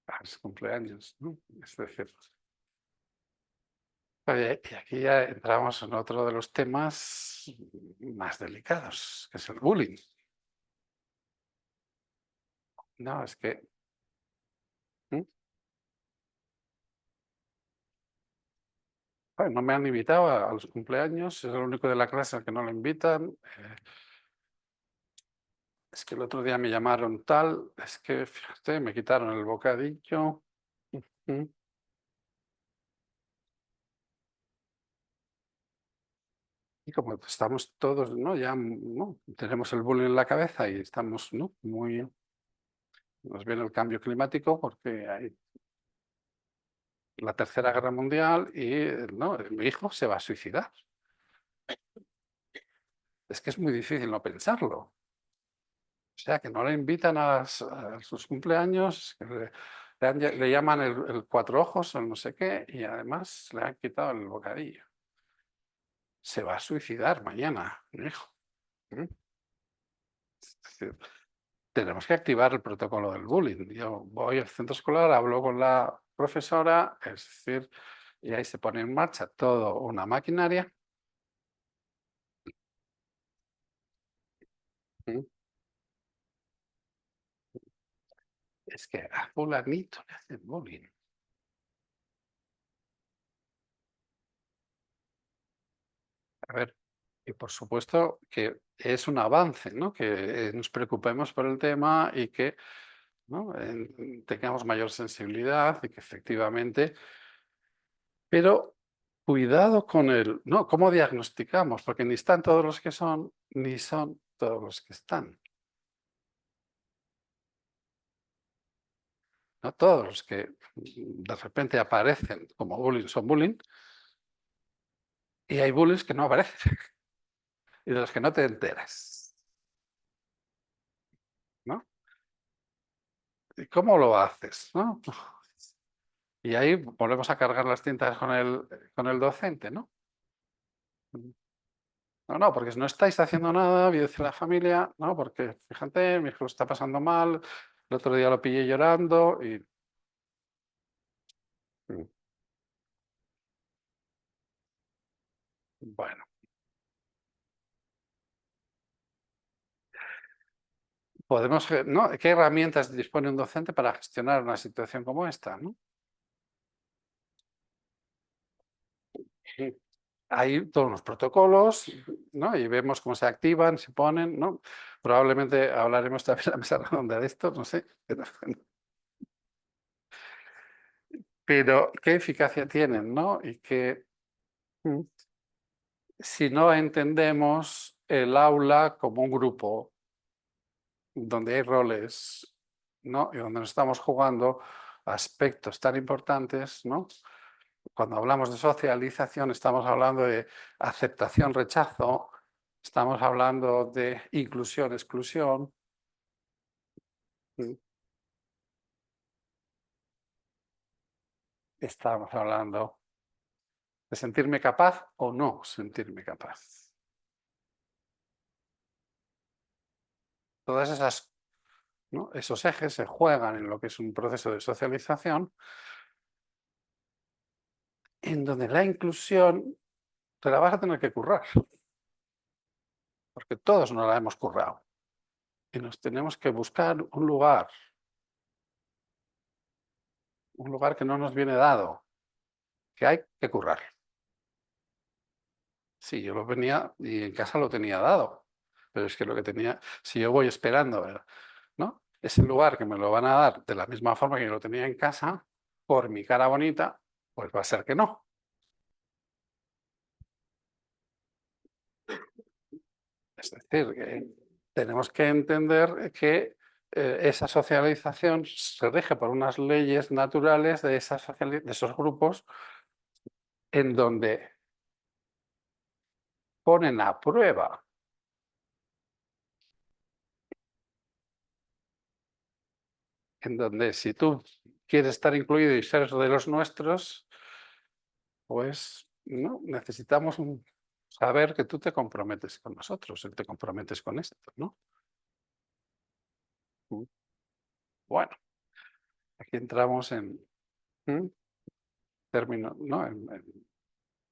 a los cumpleaños, ¿no? Es decir, oye, y aquí ya entramos en otro de los temas más delicados, que es el bullying. No, es que... ¿Mm? Bueno, no me han invitado a los cumpleaños, es el único de la clase al que no lo invitan. Es que el otro día me llamaron tal, es que, fíjate, me quitaron el bocadillo. Ujú. como estamos todos, ¿no? Ya, ¿no? Tenemos el bullying en la cabeza y estamos, ¿no? Muy, nos viene el cambio climático porque hay la Tercera Guerra Mundial y, ¿no? Mi hijo se va a suicidar. Es que es muy difícil no pensarlo. O sea, que no le invitan a sus cumpleaños, que le llaman el cuatro ojos o no sé qué, y además le han quitado el bocadillo. Se va a suicidar mañana, mi hijo. ¿Mm? Es decir, tenemos que activar el protocolo del bullying. Yo voy al centro escolar, hablo con la profesora, es decir, y ahí se pone en marcha toda una maquinaria. ¿Mm? Es que a fulanito le hacen bullying. A ver, y por supuesto que es un avance, ¿no? Que nos preocupemos por el tema y que, ¿no? Tengamos mayor sensibilidad y que efectivamente, pero cuidado con el, ¿no? ¿Cómo diagnosticamos? Porque ni están todos los que son, ni son todos los que están. No todos los que de repente aparecen como bullying son bullying, y hay bullies que no aparecen y de los que no te enteras, ¿no? ¿Y cómo lo haces, no? Y ahí volvemos a cargar las tintas con el docente, ¿no? No, no, porque no estáis haciendo nada, dice la familia, no, porque fíjate, mi hijo lo está pasando mal, el otro día lo pillé llorando y... Bueno, podemos, ¿no? ¿Qué herramientas dispone un docente para gestionar una situación como esta, ¿no? Hay todos los protocolos, ¿no? Y vemos cómo se activan, se ponen, ¿no? Probablemente hablaremos también en la mesa redonda de esto, no sé. Pero qué eficacia tienen, ¿no? Y que si no entendemos el aula como un grupo donde hay roles, ¿no? Y donde nos estamos jugando aspectos tan importantes, ¿no? Cuando hablamos de socialización estamos hablando de aceptación, rechazo, estamos hablando de inclusión, exclusión. Estamos hablando de sentirme capaz o no sentirme capaz. Todas esas, ¿no? Esos ejes se juegan en lo que es un proceso de socialización, en donde la inclusión te la vas a tener que currar, porque todos nos la hemos currado. Y nos tenemos que buscar un lugar que no nos viene dado, que hay que currar. Sí, yo lo venía y en casa lo tenía dado, pero es que lo que tenía, si yo voy esperando, ¿no? Ese lugar que me lo van a dar de la misma forma que yo lo tenía en casa, por mi cara bonita, pues va a ser que no. Es decir, que tenemos que entender que esa socialización se rige por unas leyes naturales de, de esos grupos en donde ponen a prueba, en donde si tú quieres estar incluido y ser de los nuestros, pues no, necesitamos saber que tú te comprometes con nosotros, y te comprometes con esto, ¿no? Bueno, aquí entramos en ¿mm? términos, ¿no? En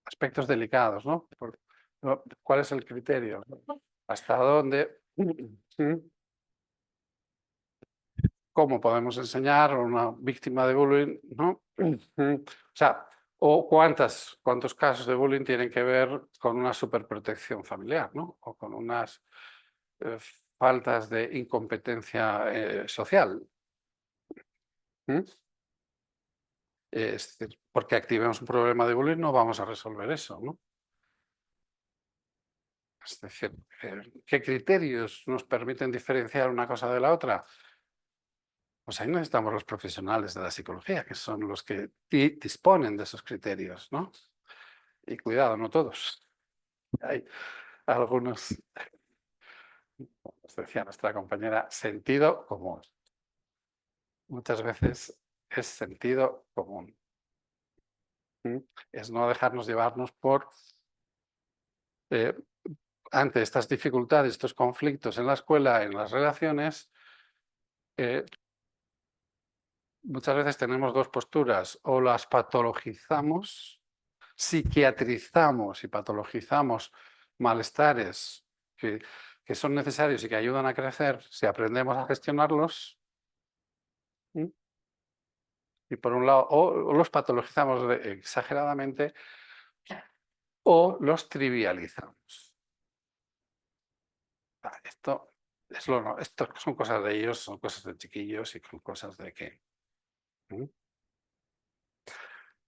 aspectos delicados, ¿no? ¿Cuál es el criterio? ¿Hasta dónde? ¿Cómo podemos enseñar a una víctima de bullying, ¿no? O sea, o cuántos casos de bullying tienen que ver con una superprotección familiar, ¿no? O con unas eh, faltas de incompetencia social. ¿Mm? Es decir, porque activemos un problema de bullying no vamos a resolver eso, ¿no? Es decir, ¿qué criterios nos permiten diferenciar una cosa de la otra? Pues ahí necesitamos los profesionales de la psicología, que son los que disponen de esos criterios, ¿no? Y cuidado, no todos. Hay algunos, como nos decía nuestra compañera, sentido común. Muchas veces es sentido común. Es no dejarnos llevarnos por, eh, ante estas dificultades, estos conflictos en la escuela, en las relaciones. Muchas veces tenemos dos posturas: o las patologizamos, psiquiatrizamos y patologizamos malestares que son necesarios y que ayudan a crecer si aprendemos a gestionarlos. Y por un lado, o los patologizamos exageradamente o los trivializamos. Esto, esto son cosas de ellos, son cosas de chiquillos y son cosas de que...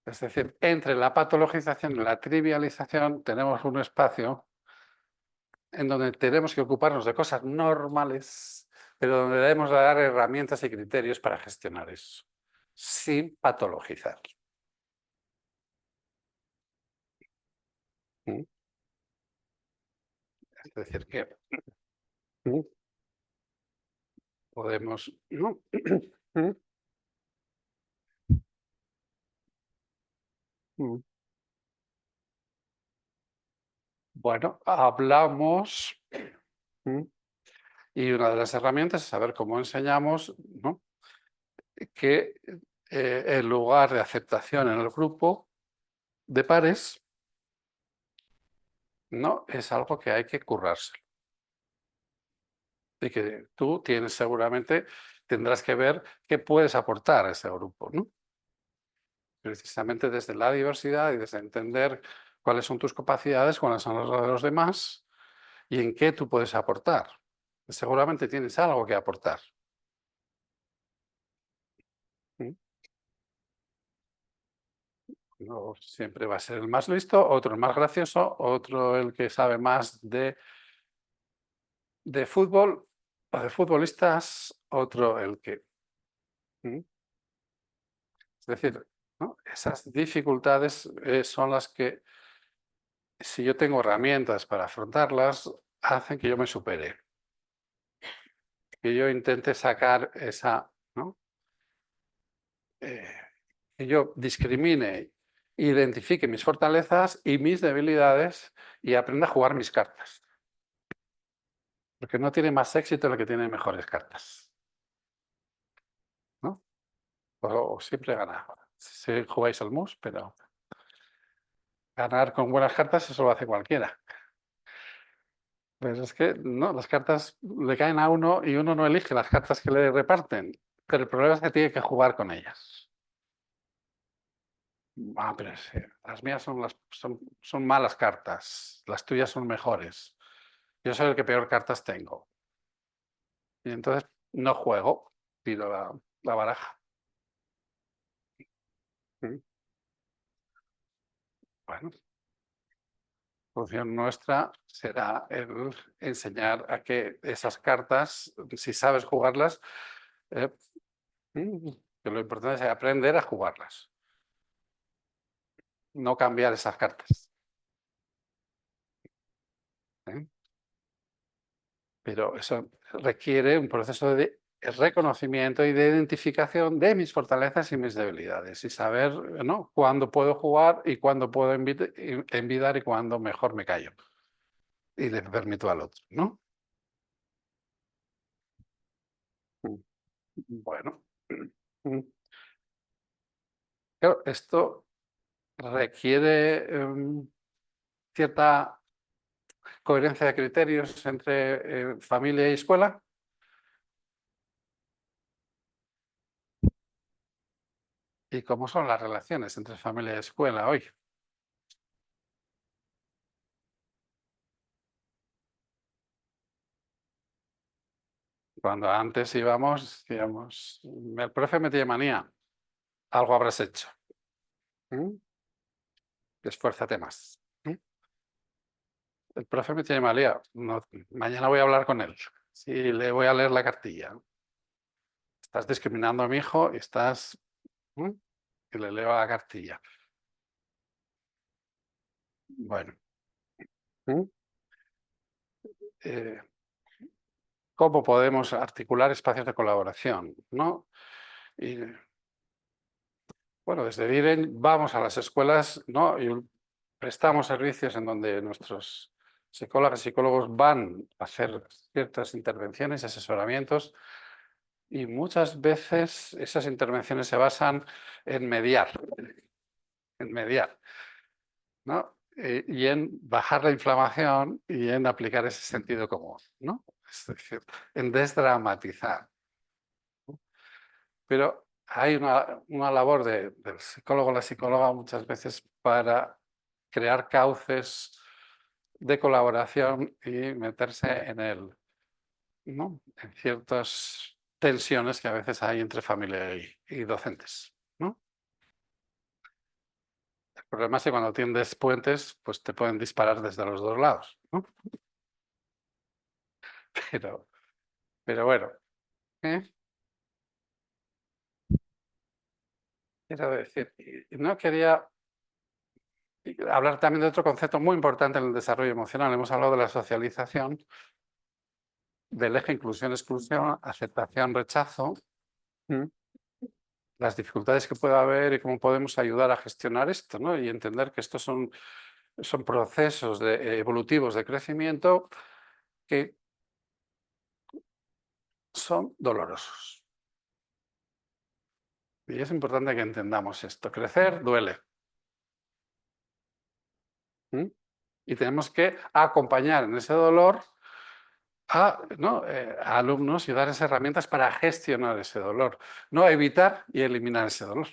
Es decir, entre la patologización y la trivialización tenemos un espacio en donde tenemos que ocuparnos de cosas normales, pero donde debemos dar herramientas y criterios para gestionar eso, sin patologizar. Es decir, que podemos... ¿no? Bueno, hablamos y una de las herramientas es saber cómo enseñamos, ¿no? Que en lugar de aceptación en el grupo de pares, no es algo que hay que currarse. Y que tú tendrás que ver qué puedes aportar a ese grupo, ¿no? Precisamente desde la diversidad y desde entender cuáles son tus capacidades, cuáles son las de los demás y en qué tú puedes aportar. Seguramente tienes algo que aportar. No siempre va a ser el más listo, otro el más gracioso, otro el que sabe más de fútbol o de futbolistas, otro el que... Es decir, ¿no? Esas dificultades son las que, si yo tengo herramientas para afrontarlas, hacen que yo me supere, que yo intente sacar esa, ¿no? Que yo discrimine, identifique mis fortalezas y mis debilidades y aprenda a jugar mis cartas. Porque no tiene más éxito el que tiene mejores cartas, ¿no? O siempre gana. Si jugáis al mus, pero ganar con buenas cartas eso lo hace cualquiera. Pues es que no, las cartas le caen a uno y uno no elige las cartas que le reparten. Pero el problema es que tiene que jugar con ellas. Pero sí, las mías son malas cartas, las tuyas son mejores. Yo soy el que peor cartas tengo. Y entonces no juego, tiro la baraja. Bueno, la función nuestra será el enseñar a que esas cartas, si sabes jugarlas, eh, que lo importante es aprender a jugarlas, no cambiar esas cartas. Pero eso requiere un proceso de reconocimiento y de identificación de mis fortalezas y mis debilidades y saber, ¿no?, cuándo puedo jugar y cuándo puedo envidar y cuándo mejor me callo y le permito al otro, ¿no? Bueno, claro, esto requiere cierta coherencia de criterios entre familia y escuela. ¿Y cómo son las relaciones entre familia y escuela hoy? Cuando antes íbamos, decíamos, el profe me tiene manía, algo habrás hecho. Esfuérzate más. el profe me tiene mal liado. Mañana voy a hablar con él. Sí, le voy a leer la cartilla. Estás discriminando a mi hijo y estás... ¿Mm? Y le leo la cartilla. Bueno. ¿Mm? Eh, ¿Cómo podemos articular espacios de colaboración? ¿No? Y, bueno, desde Viren vamos a las escuelas, ¿no? Y prestamos servicios en donde nuestros psicólogas y psicólogos van a hacer ciertas intervenciones, asesoramientos, y muchas veces esas intervenciones se basan en mediar, ¿no? Y en bajar la inflamación y en aplicar ese sentido común, ¿no? Es decir, en desdramatizar. Pero hay una labor del psicólogo o la psicóloga muchas veces para crear cauces de colaboración y meterse ¿no? En ciertas tensiones que a veces hay entre familia y docentes, ¿no? El problema es que cuando tiendes puentes, pues te pueden disparar desde los dos lados, ¿no? Pero, pero bueno, ¿eh? Quiero decir, y no quería hablar también de otro concepto muy importante en el desarrollo emocional. Hemos hablado de la socialización, del eje inclusión-exclusión, aceptación-rechazo, las dificultades que puede haber y cómo podemos ayudar a gestionar esto, ¿no? Y entender que estos son procesos evolutivos de crecimiento que son dolorosos. Y es importante que entendamos esto. Crecer duele. Y tenemos que acompañar en ese dolor ¿no? A alumnos y darles herramientas para gestionar ese dolor, no evitar y eliminar ese dolor,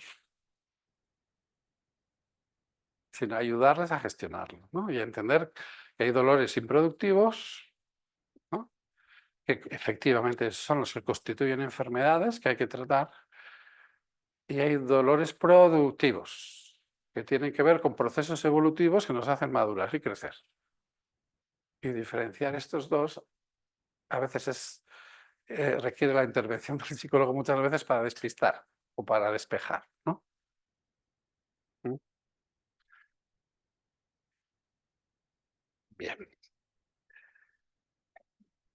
sino ayudarles a gestionarlo, ¿no? Y a entender que hay dolores improductivos, ¿no? Que efectivamente son los que constituyen enfermedades que hay que tratar, y hay dolores productivos que tienen que ver con procesos evolutivos que nos hacen madurar y crecer. Y diferenciar estos dos a veces requiere la intervención del psicólogo muchas veces para despistar o para despejar, ¿no? ¿Mm? Bien.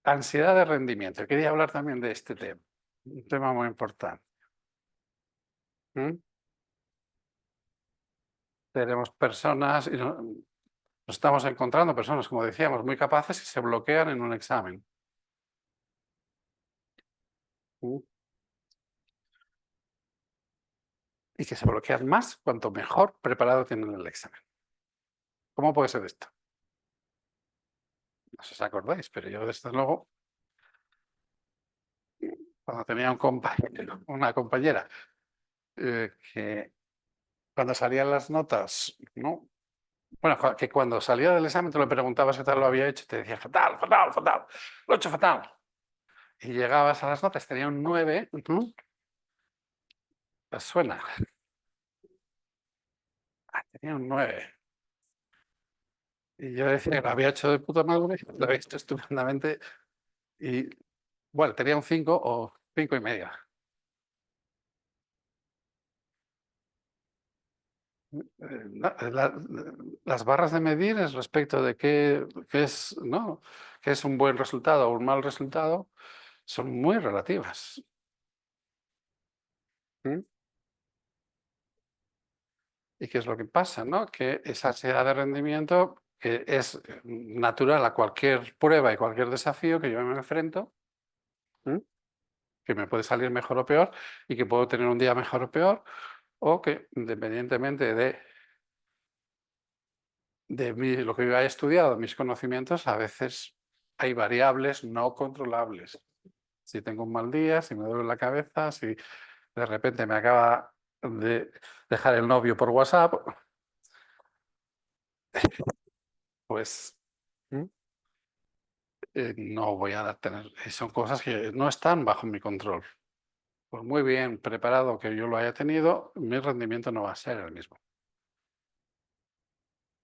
Ansiedad de rendimiento. Quería hablar también de este tema. Un tema muy importante. ¿Mm? Tenemos personas, y nos estamos encontrando personas, como decíamos, muy capaces y se bloquean en un examen. ¿Mm? Y que se bloquean más cuanto mejor preparado tienen el examen. ¿Cómo puede ser esto? No sé si os acordáis, pero yo desde luego, cuando tenía un compañero, una compañera, que cuando salían las notas, ¿no? Bueno, que cuando salía del examen te lo preguntabas qué tal lo había hecho, te decía fatal, fatal, fatal, lo he hecho fatal. Y llegabas a las notas, tenía un 9, pues suena, tenía un 9. Y yo decía que lo había hecho de puta madre, lo había hecho estupendamente, y bueno, tenía un 5 o 5,5. Las barras de medir es respecto de qué es, ¿no? Qué es un buen resultado o un mal resultado, son muy relativas. ¿Mm? ¿Y qué es lo que pasa? ¿No? Que esa ansiedad de rendimiento, que es natural a cualquier prueba y cualquier desafío que yo me enfrento, ¿Mm? Que me puede salir mejor o peor y que puedo tener un día mejor o peor, o que independientemente de lo que yo haya estudiado, mis conocimientos, a veces hay variables no controlables. Si tengo un mal día, si me duele la cabeza, si de repente me acaba de dejar el novio por WhatsApp, pues ¿Mm? No voy a tener... Son cosas que no están bajo mi control. Por muy bien preparado que yo lo haya tenido, mi rendimiento no va a ser el mismo.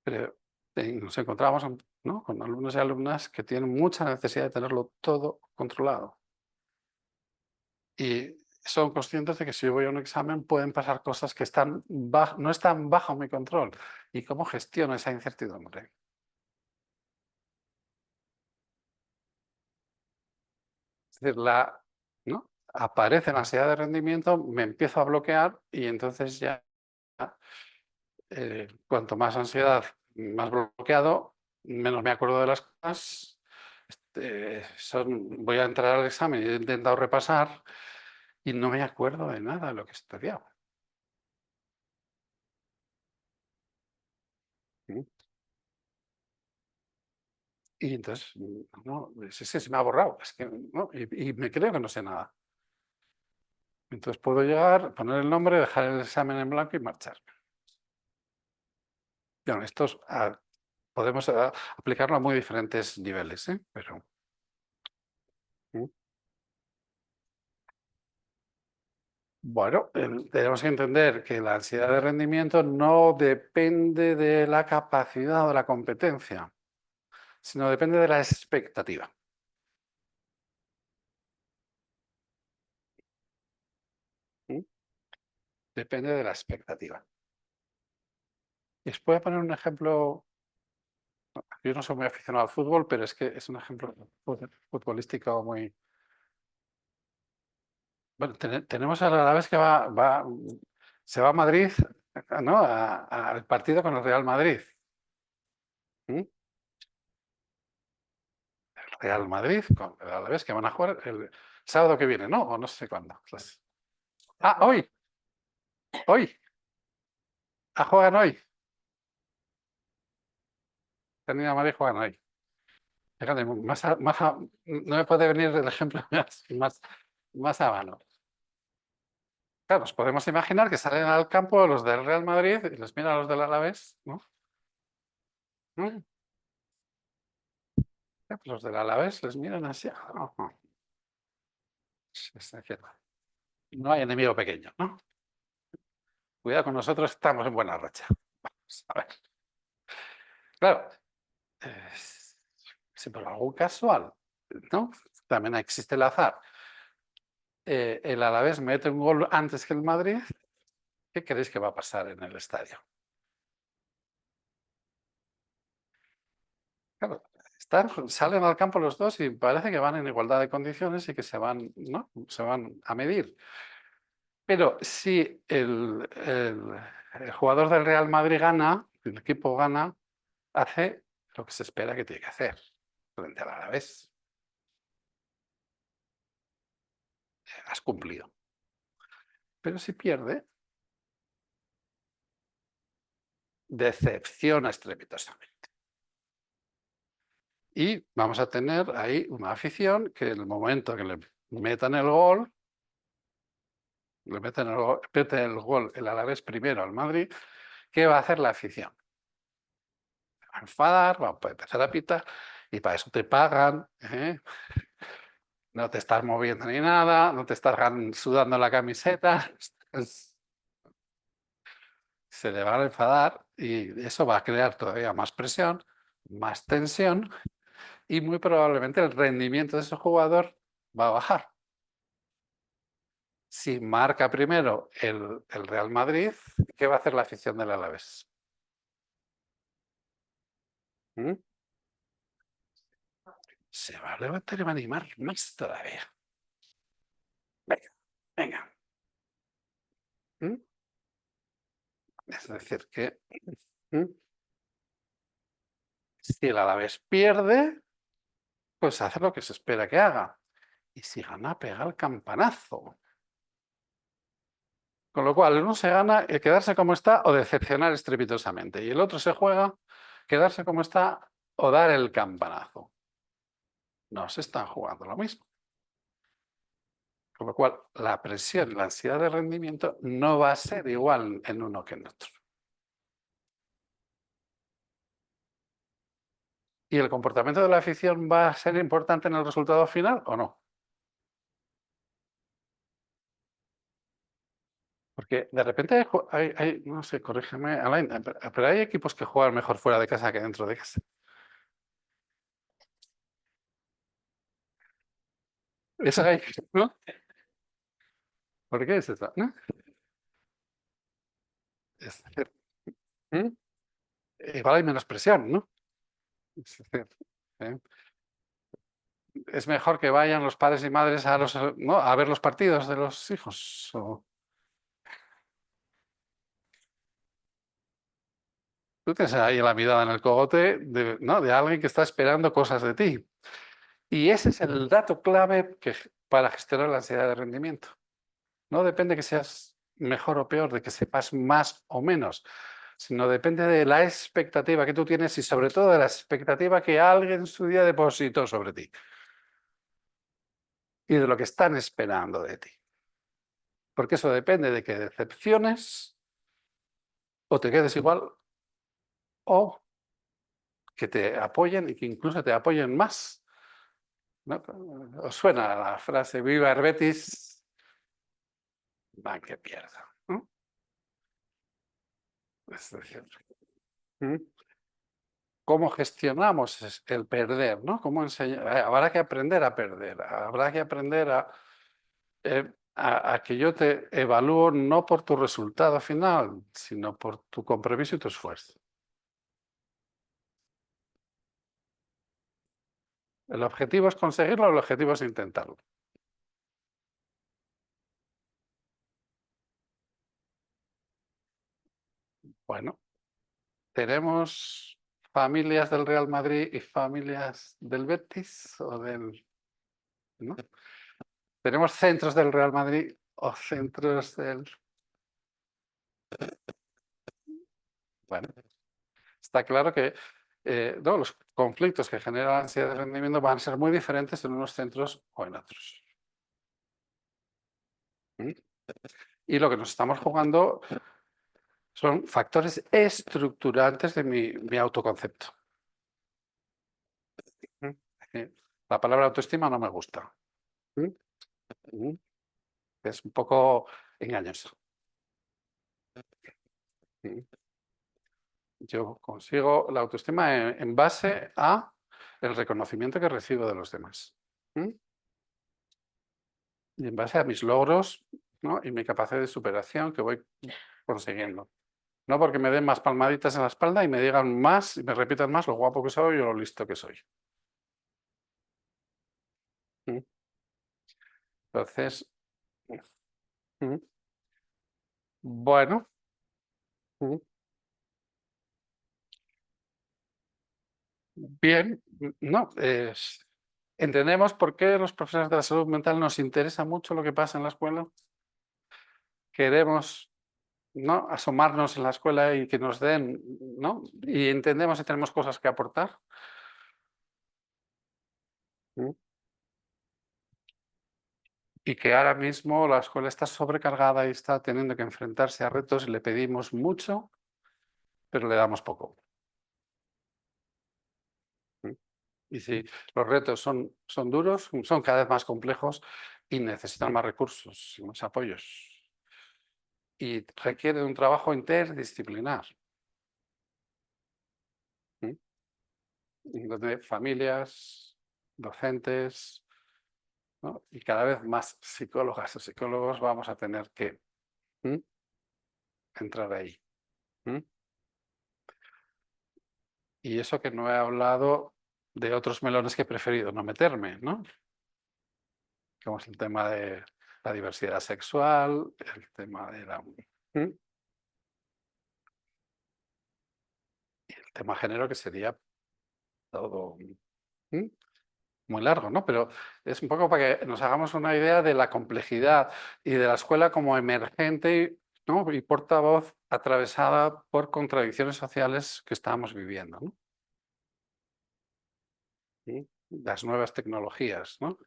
Pero nos encontramos ¿no? Con alumnos y alumnas que tienen mucha necesidad de tenerlo todo controlado. Y son conscientes de que si yo voy a un examen pueden pasar cosas que no están bajo mi control. ¿Y cómo gestiono esa incertidumbre? Es decir, ¿no? Aparece la ansiedad de rendimiento, me empiezo a bloquear y entonces ya, cuanto más ansiedad, más bloqueado, menos me acuerdo de las cosas. Voy a entrar al examen y he intentado repasar y no me acuerdo de nada de lo que he estudiado. ¿Mm? Y entonces, no, se me ha borrado, es que, no, y me creo que no sé nada. Entonces puedo llegar, poner el nombre, dejar el examen en blanco y marchar. Bueno, podemos aplicarlo a muy diferentes niveles, ¿eh? Pero, ¿mm? Bueno, tenemos que entender que la ansiedad de rendimiento no depende de la capacidad o de la competencia, sino depende de la expectativa. ¿Mm? Depende de la expectativa. Y os voy a poner un ejemplo. Yo no soy muy aficionado al fútbol, pero es que es un ejemplo futbolístico muy. Bueno, tenemos al Alavés que se va a Madrid, ¿no? Al partido con el Real Madrid. ¿Mm? Real Madrid con el Alavés que van a jugar el sábado que viene, ¿no? O no sé cuándo. Hoy, hoy. Juegan hoy. Tenía a Madrid juegan hoy. Fíjate, no me puede venir el ejemplo más a mano. Claro, nos podemos imaginar que salen al campo los del Real Madrid y les miran a los del Alavés, ¿no? Mm, pues los del Alavés les miran así. Es decir, no hay enemigo pequeño, ¿no? Cuidado con nosotros, estamos en buena racha. Vamos a ver. Claro, eh, si por algún casual, ¿no? También existe el azar. El Alavés mete un gol antes que el Madrid. ¿Qué creéis que va a pasar en el estadio? Claro, salen al campo los dos y parece que van en igualdad de condiciones y que se van, ¿no? Se van a medir. Pero si el jugador del Real Madrid gana, el equipo gana, hace lo que se espera que tiene que hacer frente al Alavés. Has cumplido. Pero si pierde, decepciona estrepitosamente. Y vamos a tener ahí una afición que en el momento que le metan el gol, mete el gol el Alavés primero al Madrid, ¿qué va a hacer la afición? Va a enfadar, va a empezar a pitar y para eso te pagan, ¿eh? No te estás moviendo ni nada, no te estás sudando la camiseta, se le van a enfadar y eso va a crear todavía más presión, más tensión y muy probablemente el rendimiento de ese jugador va a bajar. Si marca primero el Real Madrid, ¿qué va a hacer la afición del Alavés? ¿Mm? Se va a levantar y va a animar más todavía. Venga, venga. ¿Mm? Es decir, que ¿mm? si el Alavés pierde, pues hace lo que se espera que haga. Y si gana, pega el campanazo. Con lo cual, uno se gana el quedarse como está o decepcionar estrepitosamente. Y el otro se juega quedarse como está o dar el campanazo. No se están jugando lo mismo. Con lo cual, la presión y la ansiedad de rendimiento no va a ser igual en uno que en otro. ¿Y el comportamiento de la afición va a ser importante en el resultado final o no? Porque de repente no sé, corrígeme, Alain, pero hay equipos que juegan mejor fuera de casa que dentro de casa. Eso hay, ¿no? ¿Por qué es eso? ¿No? Es decir, ¿mm? Igual hay menos presión, ¿no? Es decir, ¿eh? Es mejor que vayan los padres y madres a los, ¿no? a ver los partidos de los hijos. Tú tienes ahí la mirada en el cogote de, ¿no? de alguien que está esperando cosas de ti. Y ese es el dato clave para gestionar la ansiedad de rendimiento. No depende que seas mejor o peor, de que sepas más o menos, sino depende de la expectativa que tú tienes y sobre todo de la expectativa que alguien en su día depositó sobre ti y de lo que están esperando de ti. Porque eso depende de que decepciones o te quedes igual o que te apoyen y que incluso te apoyen más. ¿No? ¿Os suena la frase Viva el Betis? Va que pierda. ¿No? Es decir, ¿mm? ¿Cómo gestionamos el perder? ¿No? ¿Cómo habrá que aprender a perder, habrá que aprender a que yo te evalúo no por tu resultado final, sino por tu compromiso y tu esfuerzo. El objetivo es conseguirlo, el objetivo es intentarlo. Bueno, tenemos familias del Real Madrid y familias del Betis o del, ¿no? Tenemos centros del Real Madrid o centros del... Bueno, está claro que no, los conflictos que generan ansiedad de rendimiento van a ser muy diferentes en unos centros o en otros. ¿Mm? Y lo que nos estamos jugando son factores estructurantes de mi autoconcepto. ¿Mm? La palabra autoestima no me gusta. ¿Mm? ¿Mm? Es un poco engañoso. ¿Mm? Yo consigo la autoestima en base a el reconocimiento que recibo de los demás. ¿Mm? Y en base a mis logros, ¿no? y mi capacidad de superación que voy consiguiendo. No porque me den más palmaditas en la espalda y me digan más y me repitan más lo guapo que soy o lo listo que soy. ¿Mm? Entonces, ¿mm? Bueno, ¿mm? Bien, no, entendemos por qué los profesionales de la salud mental nos interesa mucho lo que pasa en la escuela. Queremos, ¿no? asomarnos en la escuela y que nos den, ¿no? Y entendemos que tenemos cosas que aportar. ¿Mm? Y que ahora mismo la escuela está sobrecargada y está teniendo que enfrentarse a retos y le pedimos mucho, pero le damos poco. ¿Mm? Y si los retos son duros, son cada vez más complejos y necesitan más recursos y más apoyos. Y requiere de un trabajo interdisciplinar, ¿mm? Donde familias, docentes, ¿no? y cada vez más psicólogas o psicólogos vamos a tener que ¿mm? entrar ahí. ¿Mm? Y eso que no he hablado de otros melones que he preferido no meterme, ¿no? Como es el tema de la diversidad sexual, el tema de la... ¿Mm? el tema género, que sería todo ¿mm? muy largo, ¿no? Pero es un poco para que nos hagamos una idea de la complejidad y de la escuela como emergente, ¿no? y portavoz atravesada por contradicciones sociales que estamos viviendo, ¿no? ¿Mm? Las nuevas tecnologías, ¿no?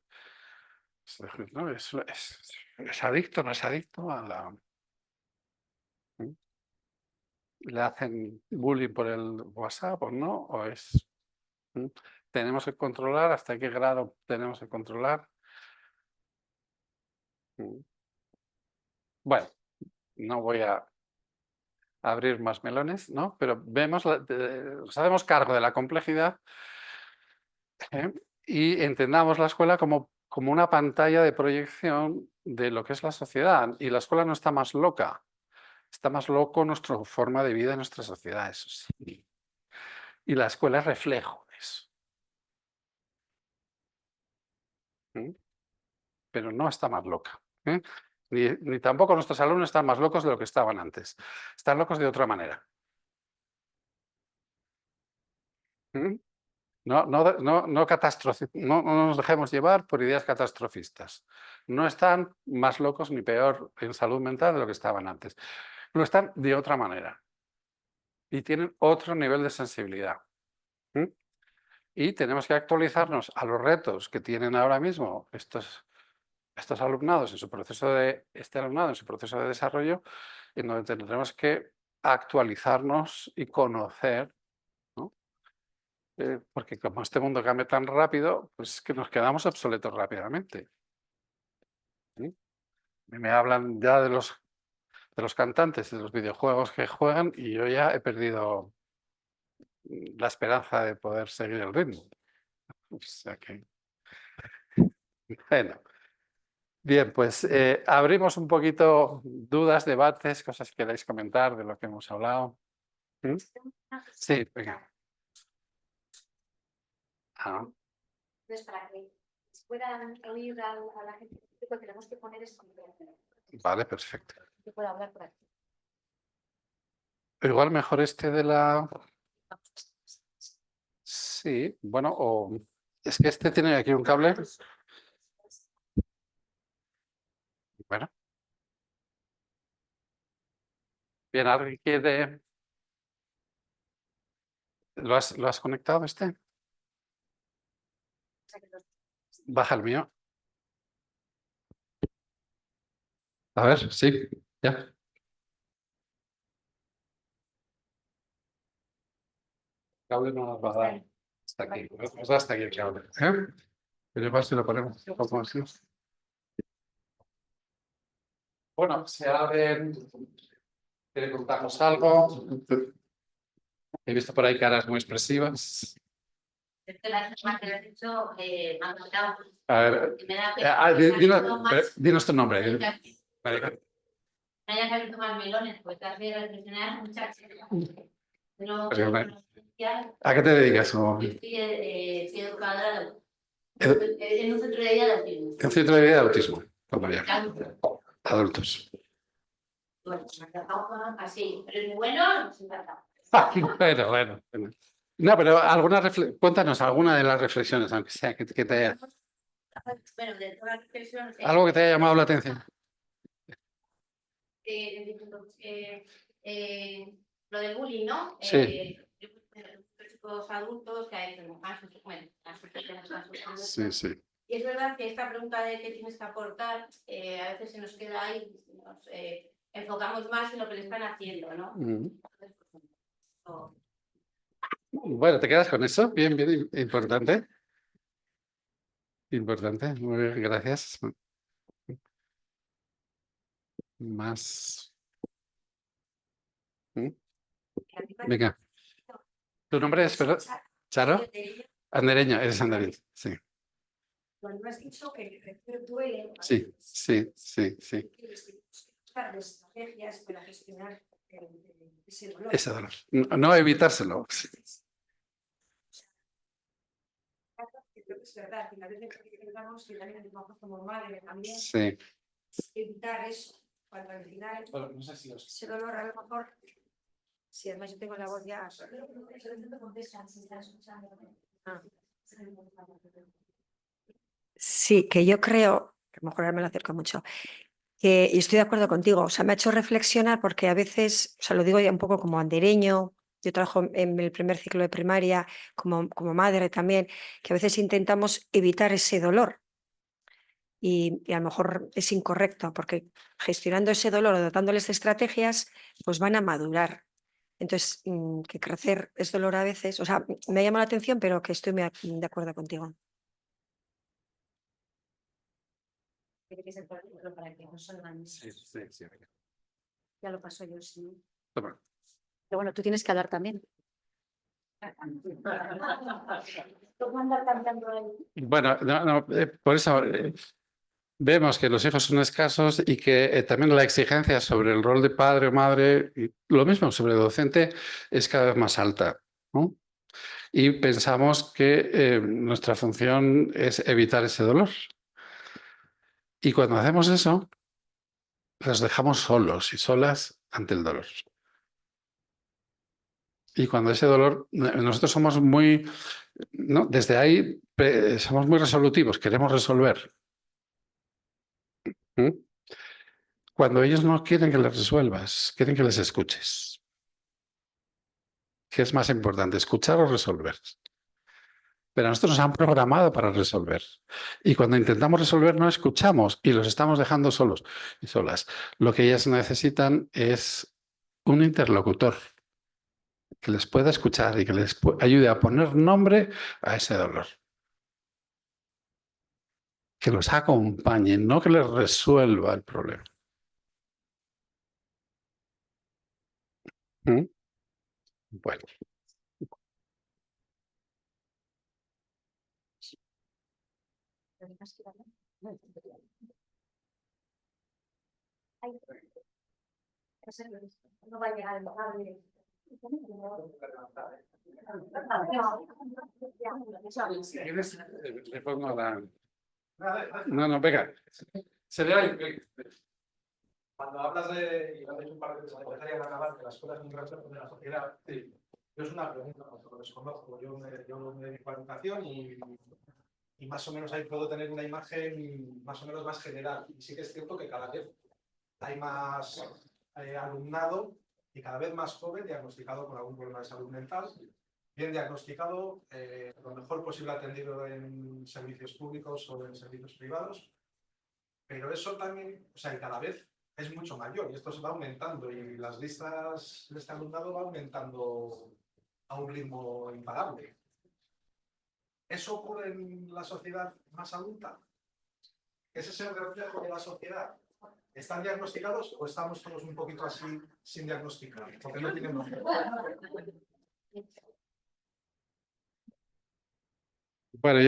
¿No? Es adicto, no es adicto a la... ¿Mm? ¿Le hacen bullying por el WhatsApp o no? ¿O es... ¿Mm? ¿Tenemos que controlar? ¿Hasta qué grado tenemos que controlar? ¿Mm? Bueno, no voy a abrir más melones, ¿no? Pero vemos, nos hacemos cargo de la complejidad, ¿eh? y entendamos la escuela como como una pantalla de proyección de lo que es la sociedad. Y la escuela no está más loca, está más loco nuestra forma de vida en nuestra sociedad, eso sí. Y la escuela es reflejo de eso. ¿Mm? Pero no está más loca. ¿Eh? Ni tampoco nuestros alumnos están más locos de lo que estaban antes. Están locos de otra manera. ¿Mm? No nos dejemos llevar por ideas catastrofistas. No están más locos ni peor en salud mental de lo que estaban antes. Lo están de otra manera y tienen otro nivel de sensibilidad. ¿Mm? Y tenemos que actualizarnos a los retos que tienen ahora mismo estos alumnados en su proceso este alumnado en su proceso de desarrollo, en donde tendremos que actualizarnos y conocer, ¿no? Porque como este mundo cambia tan rápido, pues que nos quedamos obsoletos rápidamente. ¿Sí? Me hablan ya de los cantantes, de los videojuegos que juegan y yo ya he perdido la esperanza de poder seguir el ritmo. O sea que, bueno. Bien, pues abrimos un poquito dudas, debates, cosas que queráis comentar de lo que hemos hablado. ¿Mm? Sí, venga. Ah, Entonces, para que puedan oír a la gente, tenemos que poner esto. vale, perfecto. Que pueda hablar por aquí. Igual mejor este de la... Sí, bueno, o... Es que este tiene aquí un cable. Bueno, bien, ¿alguien quiere...? ¿Lo has conectado este? Baja el mío. A ver, sí, ya. El cable no nos va a dar. Hasta aquí, nos da hasta aquí el cable. ¿Eh? Pero igual si lo ponemos un poco así. Bueno, si alguien quiere contarnos algo, he visto por ahí caras muy expresivas. A ver, dinos tu nombre. Vale. Haya que abierto más melones, pues te hace reflexionar muchas ¿A qué te dedicas? Soy educadora en un centro de día de autismo. En centro de día de autismo. Vamos allá. Adultos. Bueno, así, pero es muy bueno, nos encanta. Bueno. No, pero cuéntanos alguna de las reflexiones, aunque sea que te haya... Bueno, de todas las reflexiones... Algo que te haya llamado la atención. Lo del bullying, ¿no? Sí. Los chicos adultos que hay Sí, sí. y es verdad que esta pregunta de qué tienes que aportar, a veces se nos queda ahí, nos enfocamos más en lo que le están haciendo, ¿no? Bueno, ¿te quedas con eso? Bien, bien, importante. Importante, muy bien, gracias. Más. Venga. ¿Tu nombre es, perdón? Charo? Andereño, eres andereño, sí. Cuando has dicho que duele. Sí, sí, sí, sí. Estrategias para gestionar ese dolor. Ese dolor. No evitárselo. Sí. Es verdad, que a veces pensamos que también como madre también Sí. evitar eso, cuando al final No sé si ese dolor a lo mejor, si además yo tengo la voz ya... Sí, que yo creo, que a lo mejor ahora me lo acerco mucho, y estoy de acuerdo contigo, o sea, me ha hecho reflexionar porque a veces, o sea, lo digo ya un poco como andereño, yo trabajo en el primer ciclo de primaria como madre también, que a veces intentamos evitar ese dolor y a lo mejor es incorrecto porque gestionando ese dolor o dotándoles de estrategias, pues van a madurar. Entonces, que crecer es dolor a veces, o sea, me llama la atención, pero que estoy muy de acuerdo contigo. Para que no salgan. Sí, sí, sí. Ya lo paso yo, sí. Toma. Pero bueno, tú tienes que hablar también. Bueno, por eso vemos que los hijos son escasos y que también la exigencia sobre el rol de padre o madre, y lo mismo sobre el docente, es cada vez más alta, ¿no? Y pensamos que nuestra función es evitar ese dolor. Y cuando hacemos eso, los dejamos solos y solas ante el dolor. Y cuando ese dolor, nosotros somos muy, ¿no? Desde ahí somos muy resolutivos, queremos resolver. ¿Mm? Cuando ellos no quieren que les resuelvas, quieren que les escuches. ¿Qué es más importante, escuchar o resolver? Pero a nosotros nos han programado para resolver. Y cuando intentamos resolver no escuchamos y los estamos dejando solos y solas. Lo que ellas necesitan es un interlocutor que les pueda escuchar y que les ayude a poner nombre a ese dolor. Que los acompañe, no que les resuelva el problema. ¿Mm? Bueno. No va a llegar el Si quieres, le pongo la... No, no, venga. Se ve ahí. Cuando hablas de, y lo has dicho un par de veces, de acabar, que la escuela es un reflejo de la sociedad, sí. Yo es una pregunta, porque lo desconozco. Yo me dedico a educación y más o menos ahí puedo tener una imagen más o menos más general. Y sí que es cierto que cada vez hay más alumnado y cada vez más joven diagnosticado con algún problema de salud mental, bien diagnosticado, lo mejor posible atendido en servicios públicos o en servicios privados, pero eso también, o sea, cada vez es mucho mayor y esto se va aumentando y las listas de este alumnado va aumentando a un ritmo imparable. ¿Eso ocurre en la sociedad más adulta? ¿Ese es el reflejo de la sociedad? ¿Están diagnosticados o estamos todos un poquito así sin diagnosticar? Porque no tienen nombre. Bueno,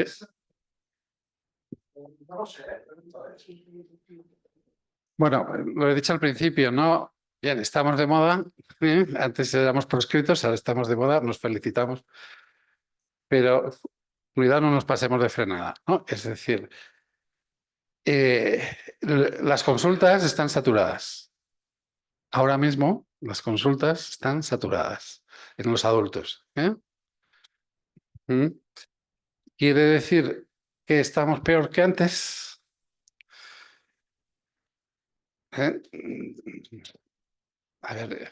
No lo sé. bueno, lo he dicho al principio, ¿no? Bien, estamos de moda. Antes éramos proscritos, ahora estamos de moda, nos felicitamos. Pero cuidado, no nos pasemos de frenada, ¿no? Es decir, las consultas están saturadas. Ahora mismo las consultas están saturadas en los adultos. ¿Mm? ¿Quiere decir que estamos peor que antes? ¿Eh? A ver,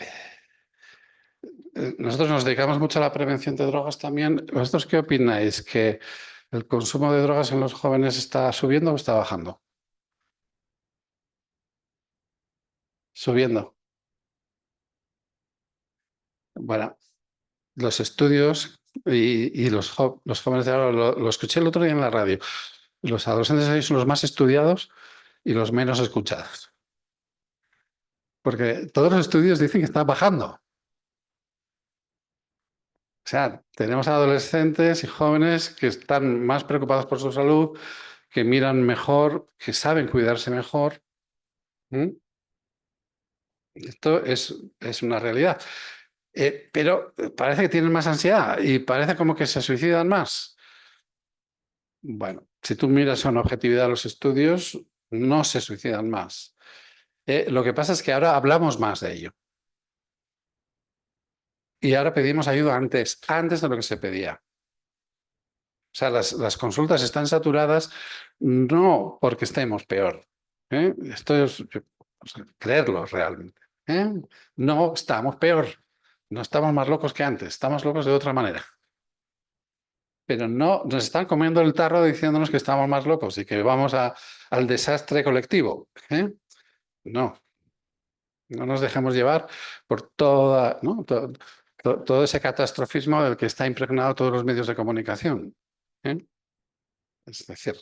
nosotros nos dedicamos mucho a la prevención de drogas también. ¿Vosotros qué opináis? ¿Que el consumo de drogas en los jóvenes está subiendo o está bajando? Subiendo. Bueno, los estudios y los jóvenes de ahora, lo escuché el otro día en la radio, los adolescentes de hoy son los más estudiados y los menos escuchados. Porque todos los estudios dicen que está bajando. O sea, tenemos adolescentes y jóvenes que están más preocupados por su salud, que miran mejor, que saben cuidarse mejor. ¿Mm? Esto es una realidad. Pero parece que tienen más ansiedad y parece como que se suicidan más. Bueno, si tú miras con objetividad los estudios, no se suicidan más. Lo que pasa es que ahora hablamos más de ello. Y ahora pedimos ayuda antes de lo que se pedía. O sea, las consultas están saturadas no porque estemos peor. Esto es creerlo realmente. No estamos peor. No estamos más locos que antes. Estamos locos de otra manera. Pero no nos están comiendo el tarro diciéndonos que estamos más locos y que vamos al desastre colectivo. No, no nos dejemos llevar por ¿no? Todo ese catastrofismo del que está impregnado todos los medios de comunicación. Es decir,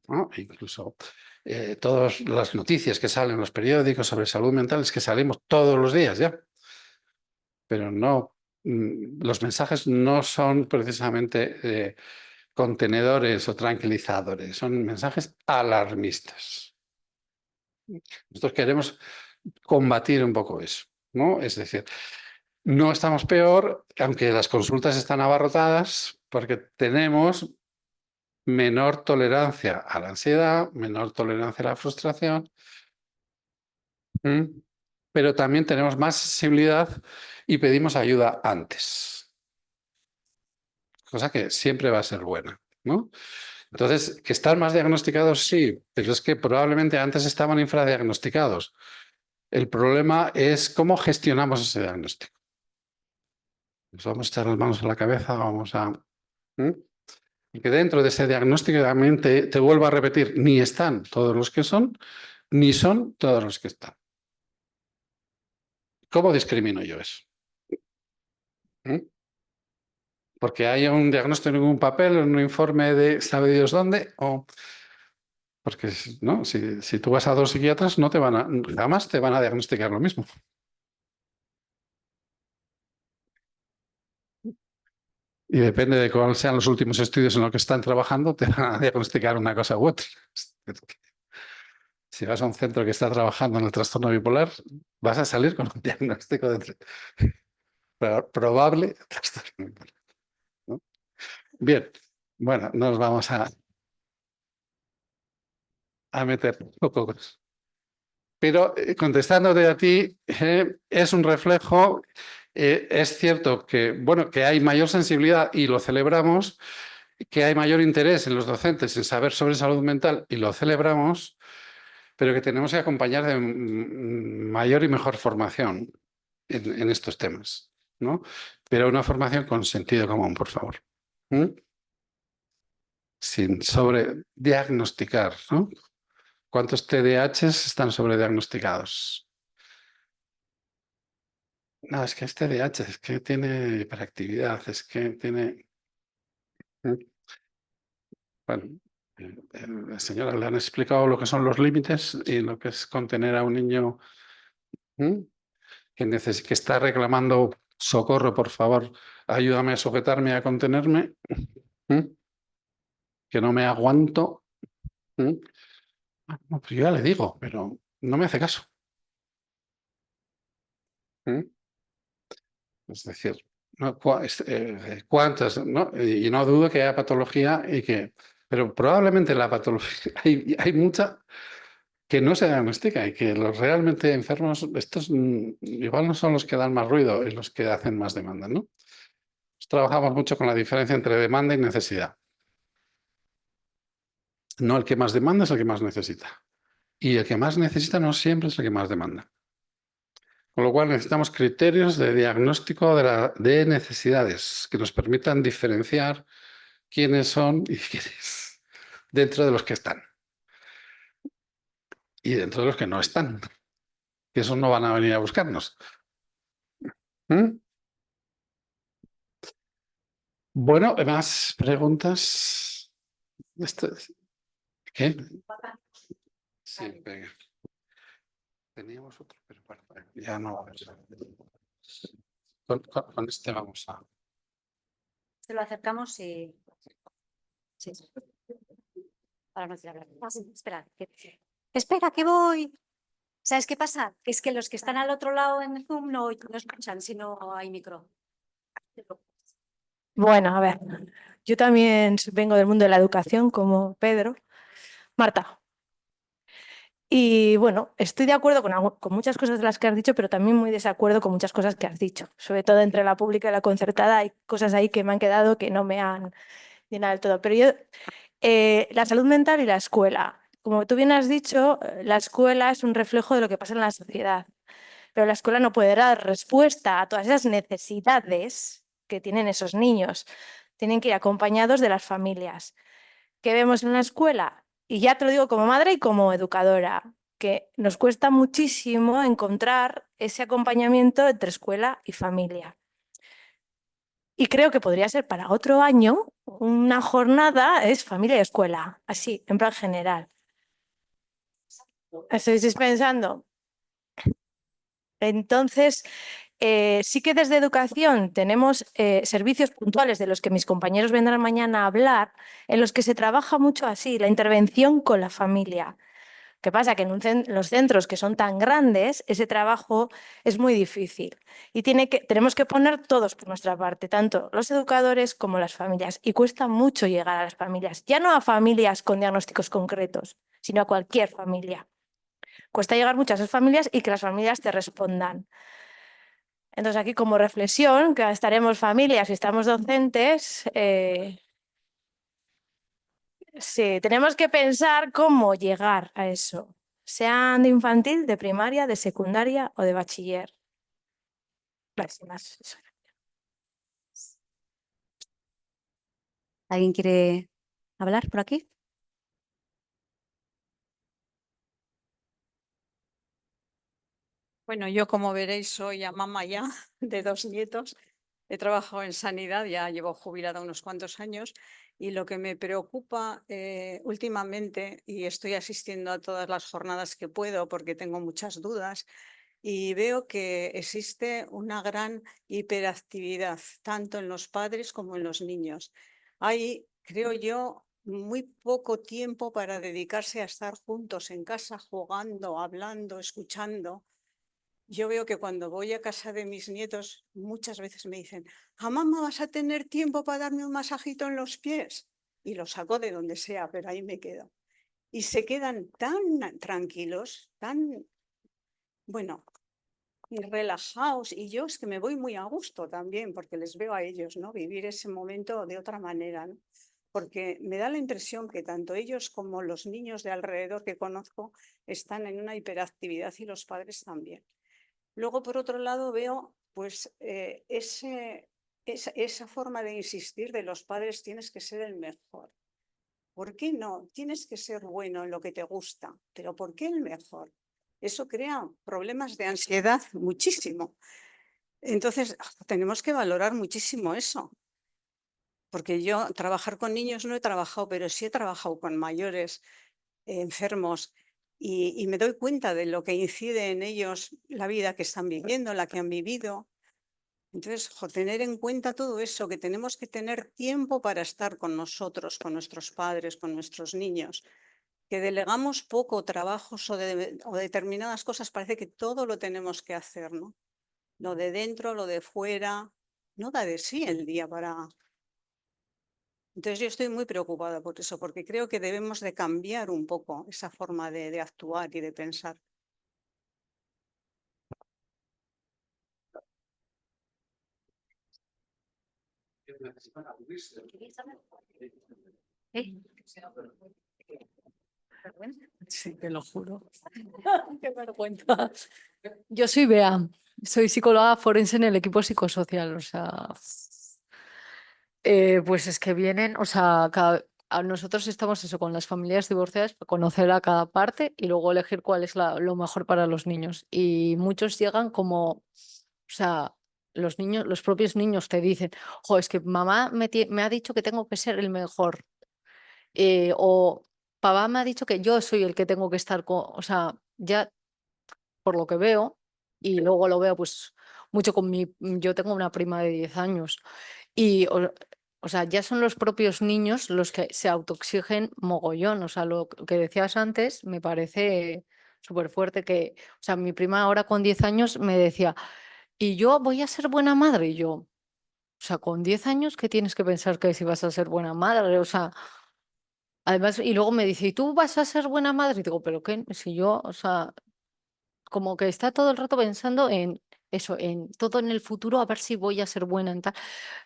¿no? Incluso todas las noticias que salen en los periódicos sobre salud mental es que salimos todos los días ya. Pero no los mensajes no son precisamente contenedores o tranquilizadores, son mensajes alarmistas. Nosotros queremos combatir un poco eso, ¿no? Es decir, no estamos peor, aunque las consultas están abarrotadas, porque tenemos menor tolerancia a la ansiedad, menor tolerancia a la frustración, pero también tenemos más sensibilidad y pedimos ayuda antes, cosa que siempre va a ser buena, ¿no? Entonces, que están más diagnosticados, sí, pero es que probablemente antes estaban infradiagnosticados. El problema es cómo gestionamos ese diagnóstico. Nos vamos a echar las manos a la cabeza, vamos a... Y que dentro de ese diagnóstico también te vuelvo a repetir, ni están todos los que son, ni son todos los que están. ¿Cómo discrimino yo eso? Porque haya un diagnóstico en un papel, en un informe de sabe Dios dónde, o porque ¿no? Si tú vas a dos psiquiatras, no te van a, jamás te van a diagnosticar lo mismo. Y depende de cuáles sean los últimos estudios en los que están trabajando, te van a diagnosticar una cosa u otra. Si vas a un centro que está trabajando en el trastorno bipolar, vas a salir con un diagnóstico de probable trastorno bipolar, ¿no? Bien, bueno, nos vamos a meter un poco más. Pero contestándote a ti, es un reflejo, es cierto que, bueno, que hay mayor sensibilidad y lo celebramos, que hay mayor interés en los docentes en saber sobre salud mental y lo celebramos, pero que tenemos que acompañar de mayor y mejor formación en estos temas, ¿no? Pero una formación con sentido común, por favor. Sin sobrediagnosticar, ¿no? ¿Cuántos TDAHs están sobrediagnosticados? No, es que es TDAH, es que tiene hiperactividad, es que tiene... Bueno, señora, le han explicado lo que son los límites y lo que es contener a un niño que está reclamando socorro, por favor, ayúdame a sujetarme, a contenerme, que no me aguanto. No, pues yo ya le digo, pero no me hace caso. Es decir, no, cuántas, ¿no? Y no dudo que haya patología y que... Pero probablemente la patología, hay mucha que no se diagnostica y que los realmente enfermos, estos igual no son los que dan más ruido y los que hacen más demanda, ¿no? Trabajamos mucho con la diferencia entre demanda y necesidad. No el que más demanda es el que más necesita. Y el que más necesita no siempre es el que más demanda. Con lo cual necesitamos criterios de diagnóstico de necesidades que nos permitan diferenciar quiénes son y quiénes dentro de los que están. Y dentro de los que no están. Que esos no van a venir a buscarnos. Bueno, ¿más preguntas? ¿Qué? Sí, venga. Teníamos otro, pero bueno, ya no. Con este vamos a... Se lo acercamos y... Sí. Para no tirar la... Espera, espera, que voy. ¿Sabes qué pasa? Que es que los que están al otro lado en Zoom no escuchan si no hay micro. Bueno, a ver, yo también vengo del mundo de la educación como Pedro. Marta. Y bueno, estoy de acuerdo con muchas cosas de las que has dicho, pero también muy desacuerdo con muchas cosas que has dicho. Sobre todo entre la pública y la concertada hay cosas ahí que me han quedado que no me han llenado del todo. Pero yo, la salud mental y la escuela. Como tú bien has dicho, la escuela es un reflejo de lo que pasa en la sociedad. Pero la escuela no puede dar respuesta a todas esas necesidades que tienen esos niños. Tienen que ir acompañados de las familias. ¿Qué vemos en la escuela? Y ya te lo digo como madre y como educadora, que nos cuesta muchísimo encontrar ese acompañamiento entre escuela y familia. Y creo que podría ser para otro año una jornada, es familia y escuela, así, en plan general. ¿Estáis pensando? Entonces, Sí que desde educación tenemos servicios puntuales de los que mis compañeros vendrán mañana a hablar, en los que se trabaja mucho así, la intervención con la familia. ¿Qué pasa? Que en los centros que son tan grandes, ese trabajo es muy difícil y tenemos que poner todos por nuestra parte, tanto los educadores como las familias. Y cuesta mucho llegar a las familias, ya no a familias con diagnósticos concretos, sino a cualquier familia. Cuesta llegar mucho a esas familias y que las familias te respondan. Entonces, aquí como reflexión, que estaremos familias y estamos docentes, sí, tenemos que pensar cómo llegar a eso, sean de infantil, de primaria, de secundaria o de bachiller. Gracias. ¿Alguien quiere hablar por aquí? Bueno, yo como veréis soy ya mamá ya de 2 nietos. He trabajado en sanidad, ya llevo jubilada unos cuantos años y lo que me preocupa últimamente, y estoy asistiendo a todas las jornadas que puedo porque tengo muchas dudas, y veo que existe una gran hiperactividad, tanto en los padres como en los niños. Hay, creo yo, muy poco tiempo para dedicarse a estar juntos en casa, jugando, hablando, escuchando. Yo veo que cuando voy a casa de mis nietos, muchas veces me dicen, ¿a mamá vas a tener tiempo para darme un masajito en los pies? Y lo saco de donde sea, pero ahí me quedo. Y se quedan tan tranquilos, tan, bueno, relajados. Y yo es que me voy muy a gusto también, porque les veo a ellos, ¿no? Vivir ese momento de otra manera, ¿no? Porque me da la impresión que tanto ellos como los niños de alrededor que conozco están en una hiperactividad y los padres también. Luego, por otro lado, veo pues esa forma de insistir de los padres, tienes que ser el mejor. ¿Por qué no? Tienes que ser bueno en lo que te gusta, pero ¿por qué el mejor? Eso crea problemas de ansiedad muchísimo. Entonces, tenemos que valorar muchísimo eso. Porque yo trabajar con niños no he trabajado, pero sí he trabajado con mayores enfermos y me doy cuenta de lo que incide en ellos la vida que están viviendo, la que han vivido. Entonces, tener en cuenta todo eso, que tenemos que tener tiempo para estar con nosotros, con nuestros padres, con nuestros niños, que delegamos poco trabajos o determinadas cosas, parece que todo lo tenemos que hacer, ¿no? Lo de dentro, lo de fuera, no da de sí el día para... Entonces yo estoy muy preocupada por eso, porque creo que debemos de cambiar un poco esa forma de actuar y de pensar. Sí, te lo juro. Qué vergüenza. Yo soy Bea, soy psicóloga forense en el equipo psicosocial. O sea, pues es que vienen, o sea, nosotros estamos eso con las familias divorciadas para conocer a cada parte y luego elegir cuál es lo mejor para los niños. Y muchos llegan como, o sea, los niños, los propios niños te dicen, jo, es que mamá me ha dicho que tengo que ser el mejor. O papá me ha dicho que yo soy el que tengo que estar con, o sea, ya por lo que veo, y luego lo veo pues mucho con yo tengo una prima de 10 años y, o sea, ya son los propios niños los que se autoexigen mogollón, o sea, lo que decías antes me parece súper fuerte que, o sea, mi prima ahora con 10 años me decía, y yo voy a ser buena madre, y yo, o sea, con 10 años, ¿qué tienes que pensar que si vas a ser buena madre? O sea, además, y luego me dice, ¿y tú vas a ser buena madre? Y digo, ¿pero qué? Si yo, o sea, como que está todo el rato pensando en eso, en todo en el futuro, a ver si voy a ser buena en tal.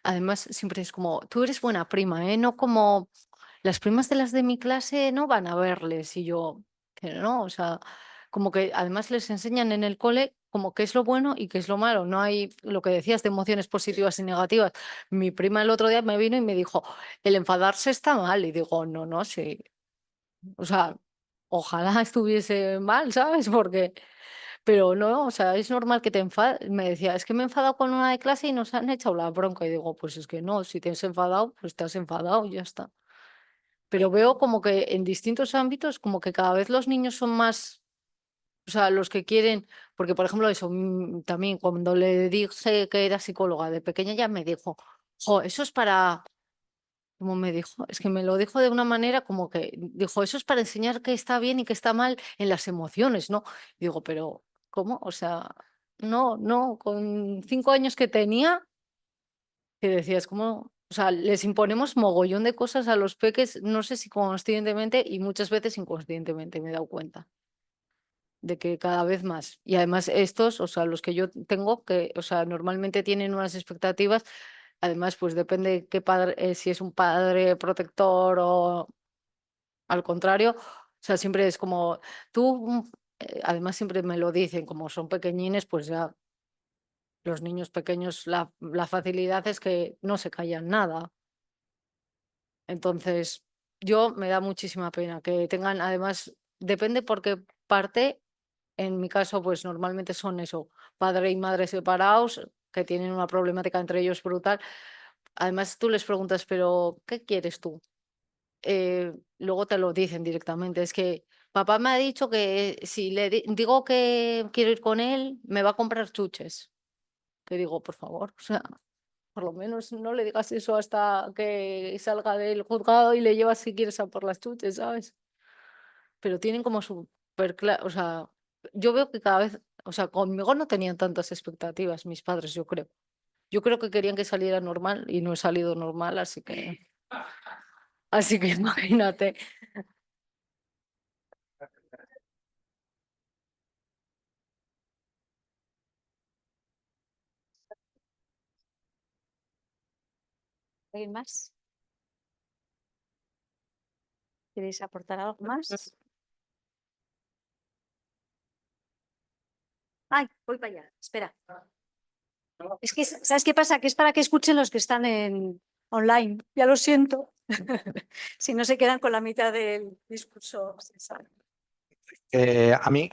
Además, siempre es como, tú eres buena prima, ¿eh? No como las primas de las de mi clase no van a verles. Y yo, que no, o sea, como que además les enseñan en el cole como qué es lo bueno y qué es lo malo. No hay lo que decías de emociones positivas y negativas. Mi prima el otro día me vino y me dijo, el enfadarse está mal. Y digo, no, no, sí. O sea, ojalá estuviese mal, ¿sabes? Porque, pero no, o sea, es normal que te enfades. Me decía, es que me he enfadado con una de clase y nos han echado la bronca. Y digo, pues es que no, si te has enfadado, pues te has enfadado y ya está. Pero veo como que en distintos ámbitos, como que cada vez los niños son más O sea, los que quieren, porque por ejemplo eso, también cuando le dije que era psicóloga de pequeña ya me dijo, jo, eso es para, como me dijo, es que me lo dijo de una manera como que dijo, eso es para enseñar qué está bien y qué está mal en las emociones, ¿no? Y digo, pero ¿cómo? O sea, no, no, con 5 años que tenía, que decías, ¿cómo? O sea, les imponemos mogollón de cosas a los peques, no sé si conscientemente y muchas veces inconscientemente me he dado cuenta de que cada vez más. Y además estos, o sea, los que yo tengo, que, o sea, normalmente tienen unas expectativas, además, pues depende qué padre, si es un padre protector o al contrario, o sea, siempre es como tú, además siempre me lo dicen, como son pequeñines, pues ya los niños pequeños, la facilidad es que no se callan nada. Entonces, yo me da muchísima pena que tengan, además, depende por qué parte. En mi caso, pues normalmente son eso, padre y madre separados, que tienen una problemática entre ellos brutal. Además, tú les preguntas, pero ¿qué quieres tú? Luego te lo dicen directamente. Es que papá me ha dicho que si le digo que quiero ir con él, me va a comprar chuches. Que digo, por favor, o sea, por lo menos no le digas eso hasta que salga del juzgado y le llevas si quieres a por las chuches, ¿sabes? Pero tienen como súper claro, o sea, yo veo que cada vez, o sea, conmigo no tenían tantas expectativas mis padres, yo creo. Yo creo que querían que saliera normal y no he salido normal, así que imagínate. ¿Alguien más? ¿Queréis aportar algo más? Ay, voy para allá. Espera. Es que, ¿sabes qué pasa? Que es para que escuchen los que están en online. Ya lo siento. Si no se quedan con la mitad del discurso. A mí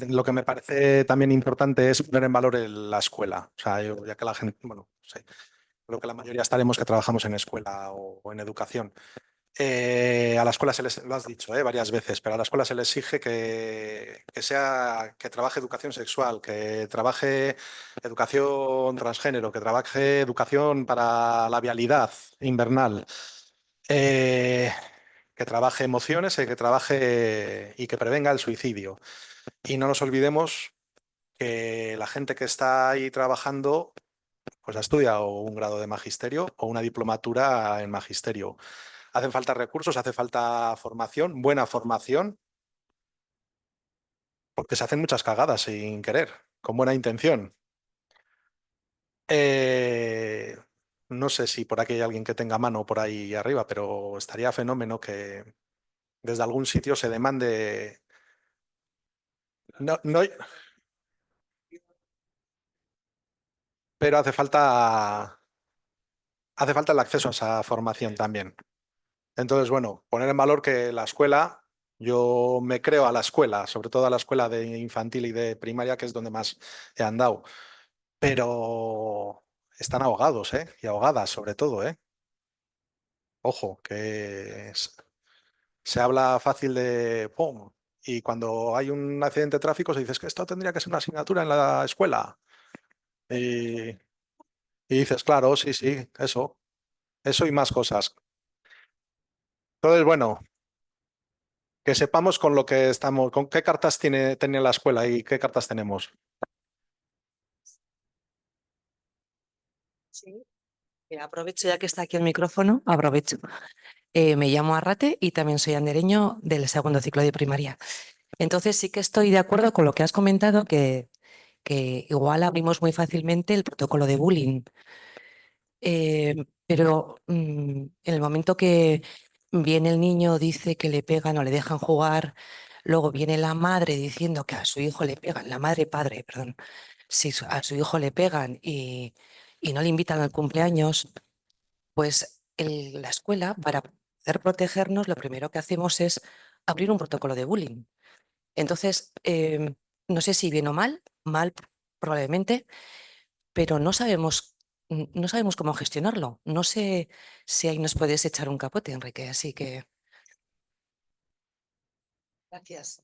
lo que me parece también importante es poner en valor la escuela. O sea, ya que la gente, bueno, sí, creo que la mayoría estaremos que trabajamos en escuela o en educación. A la escuela se les, lo has dicho varias veces, pero a la escuela se le exige que trabaje educación sexual, que trabaje educación transgénero, que trabaje educación para la vialidad invernal, eh, que trabaje emociones, que trabaje y que prevenga el suicidio. Y no nos olvidemos que la gente que está ahí trabajando pues ha estudiado un grado de magisterio o una diplomatura en magisterio. Hacen falta recursos, hace falta formación, buena formación, porque se hacen muchas cagadas sin querer, con buena intención. Eh, no sé si por aquí hay alguien que tenga mano por ahí arriba, pero estaría fenómeno que desde algún sitio se demande. No, no, pero hace falta el acceso a esa formación también. Entonces, bueno, poner en valor que la escuela, yo me creo a la escuela, sobre todo a la escuela de infantil y de primaria, que es donde más he andado, pero están ahogados, ¿eh? Y ahogadas, sobre todo, ¿eh? Ojo, se habla fácil de ¡pum! Y cuando hay un accidente de tráfico se dice "Es que esto tendría que ser una asignatura en la escuela". Y, y dices, claro, sí, sí, eso y más cosas. Entonces, bueno, que sepamos con lo que estamos, con qué cartas tiene la escuela y qué cartas tenemos. Sí. Aprovecho ya que está aquí el micrófono, aprovecho. Me llamo Arrate y también soy andereño del segundo ciclo de primaria. Entonces sí que estoy de acuerdo con lo que has comentado, que igual abrimos muy fácilmente el protocolo de bullying. Pero en el momento que viene el niño, dice que le pegan o le dejan jugar, luego viene la madre diciendo que a su hijo le pegan, la madre padre, perdón, si a su hijo le pegan y no le invitan al cumpleaños, pues la escuela, para poder protegernos, lo primero que hacemos es abrir un protocolo de bullying. Entonces, no sé si bien o mal, mal probablemente, pero no sabemos cómo gestionarlo. No sé si ahí nos puedes echar un capote, Enrique, así que... Gracias.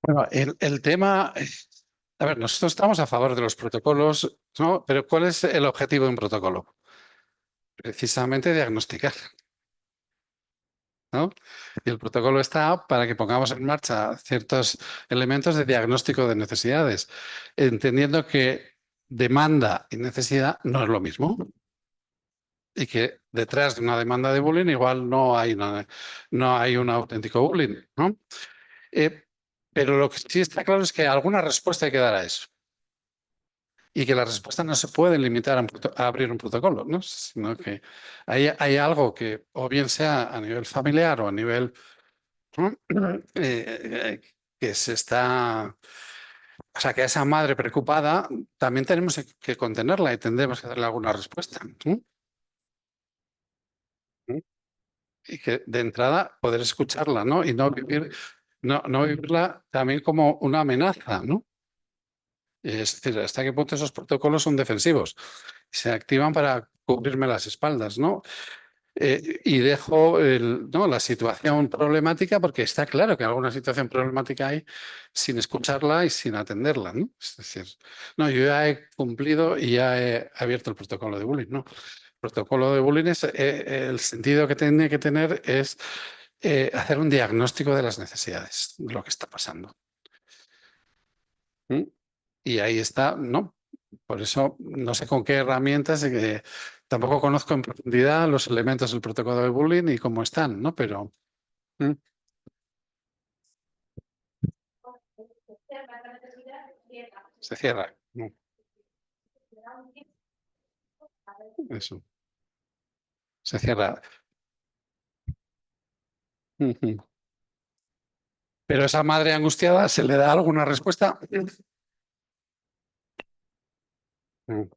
Bueno, el tema, a ver, nosotros estamos a favor de los protocolos, ¿no? Pero ¿cuál es el objetivo de un protocolo? Precisamente diagnosticar, ¿no? Y el protocolo está para que pongamos en marcha ciertos elementos de diagnóstico de necesidades, entendiendo que demanda y necesidad no es lo mismo y que detrás de una demanda de bullying igual no hay un auténtico bullying, ¿no? Eh, pero lo que sí está claro es que alguna respuesta hay que dar a eso. Y que las respuestas no se pueden limitar a abrir un protocolo, ¿no? Sino que hay algo que o bien sea a nivel familiar o a nivel ¿no? Eh, que se está, o sea, que esa madre preocupada también tenemos que contenerla y tendremos que darle alguna respuesta. ¿No? ¿No? Y que de entrada poder escucharla, ¿no? Y no vivirla también como una amenaza, ¿no? Es decir, hasta qué punto esos protocolos son defensivos. Se activan para cubrirme las espaldas, ¿no? Y dejo ¿no? la situación problemática porque está claro que alguna situación problemática hay sin escucharla y sin atenderla, ¿no? Es decir, no, yo ya he cumplido y ya he abierto el protocolo de bullying, ¿no? El protocolo de bullying es, el sentido que tiene que tener es hacer un diagnóstico de las necesidades, de lo que está pasando. ¿Mm? Y ahí está, ¿no? Por eso no sé con qué herramientas, tampoco conozco en profundidad los elementos del protocolo de bullying y cómo están, ¿no? Pero ¿mm? Se cierra. ¿No? Eso, se cierra. Ujú. Pero esa madre angustiada, ¿se le da alguna respuesta? Mm.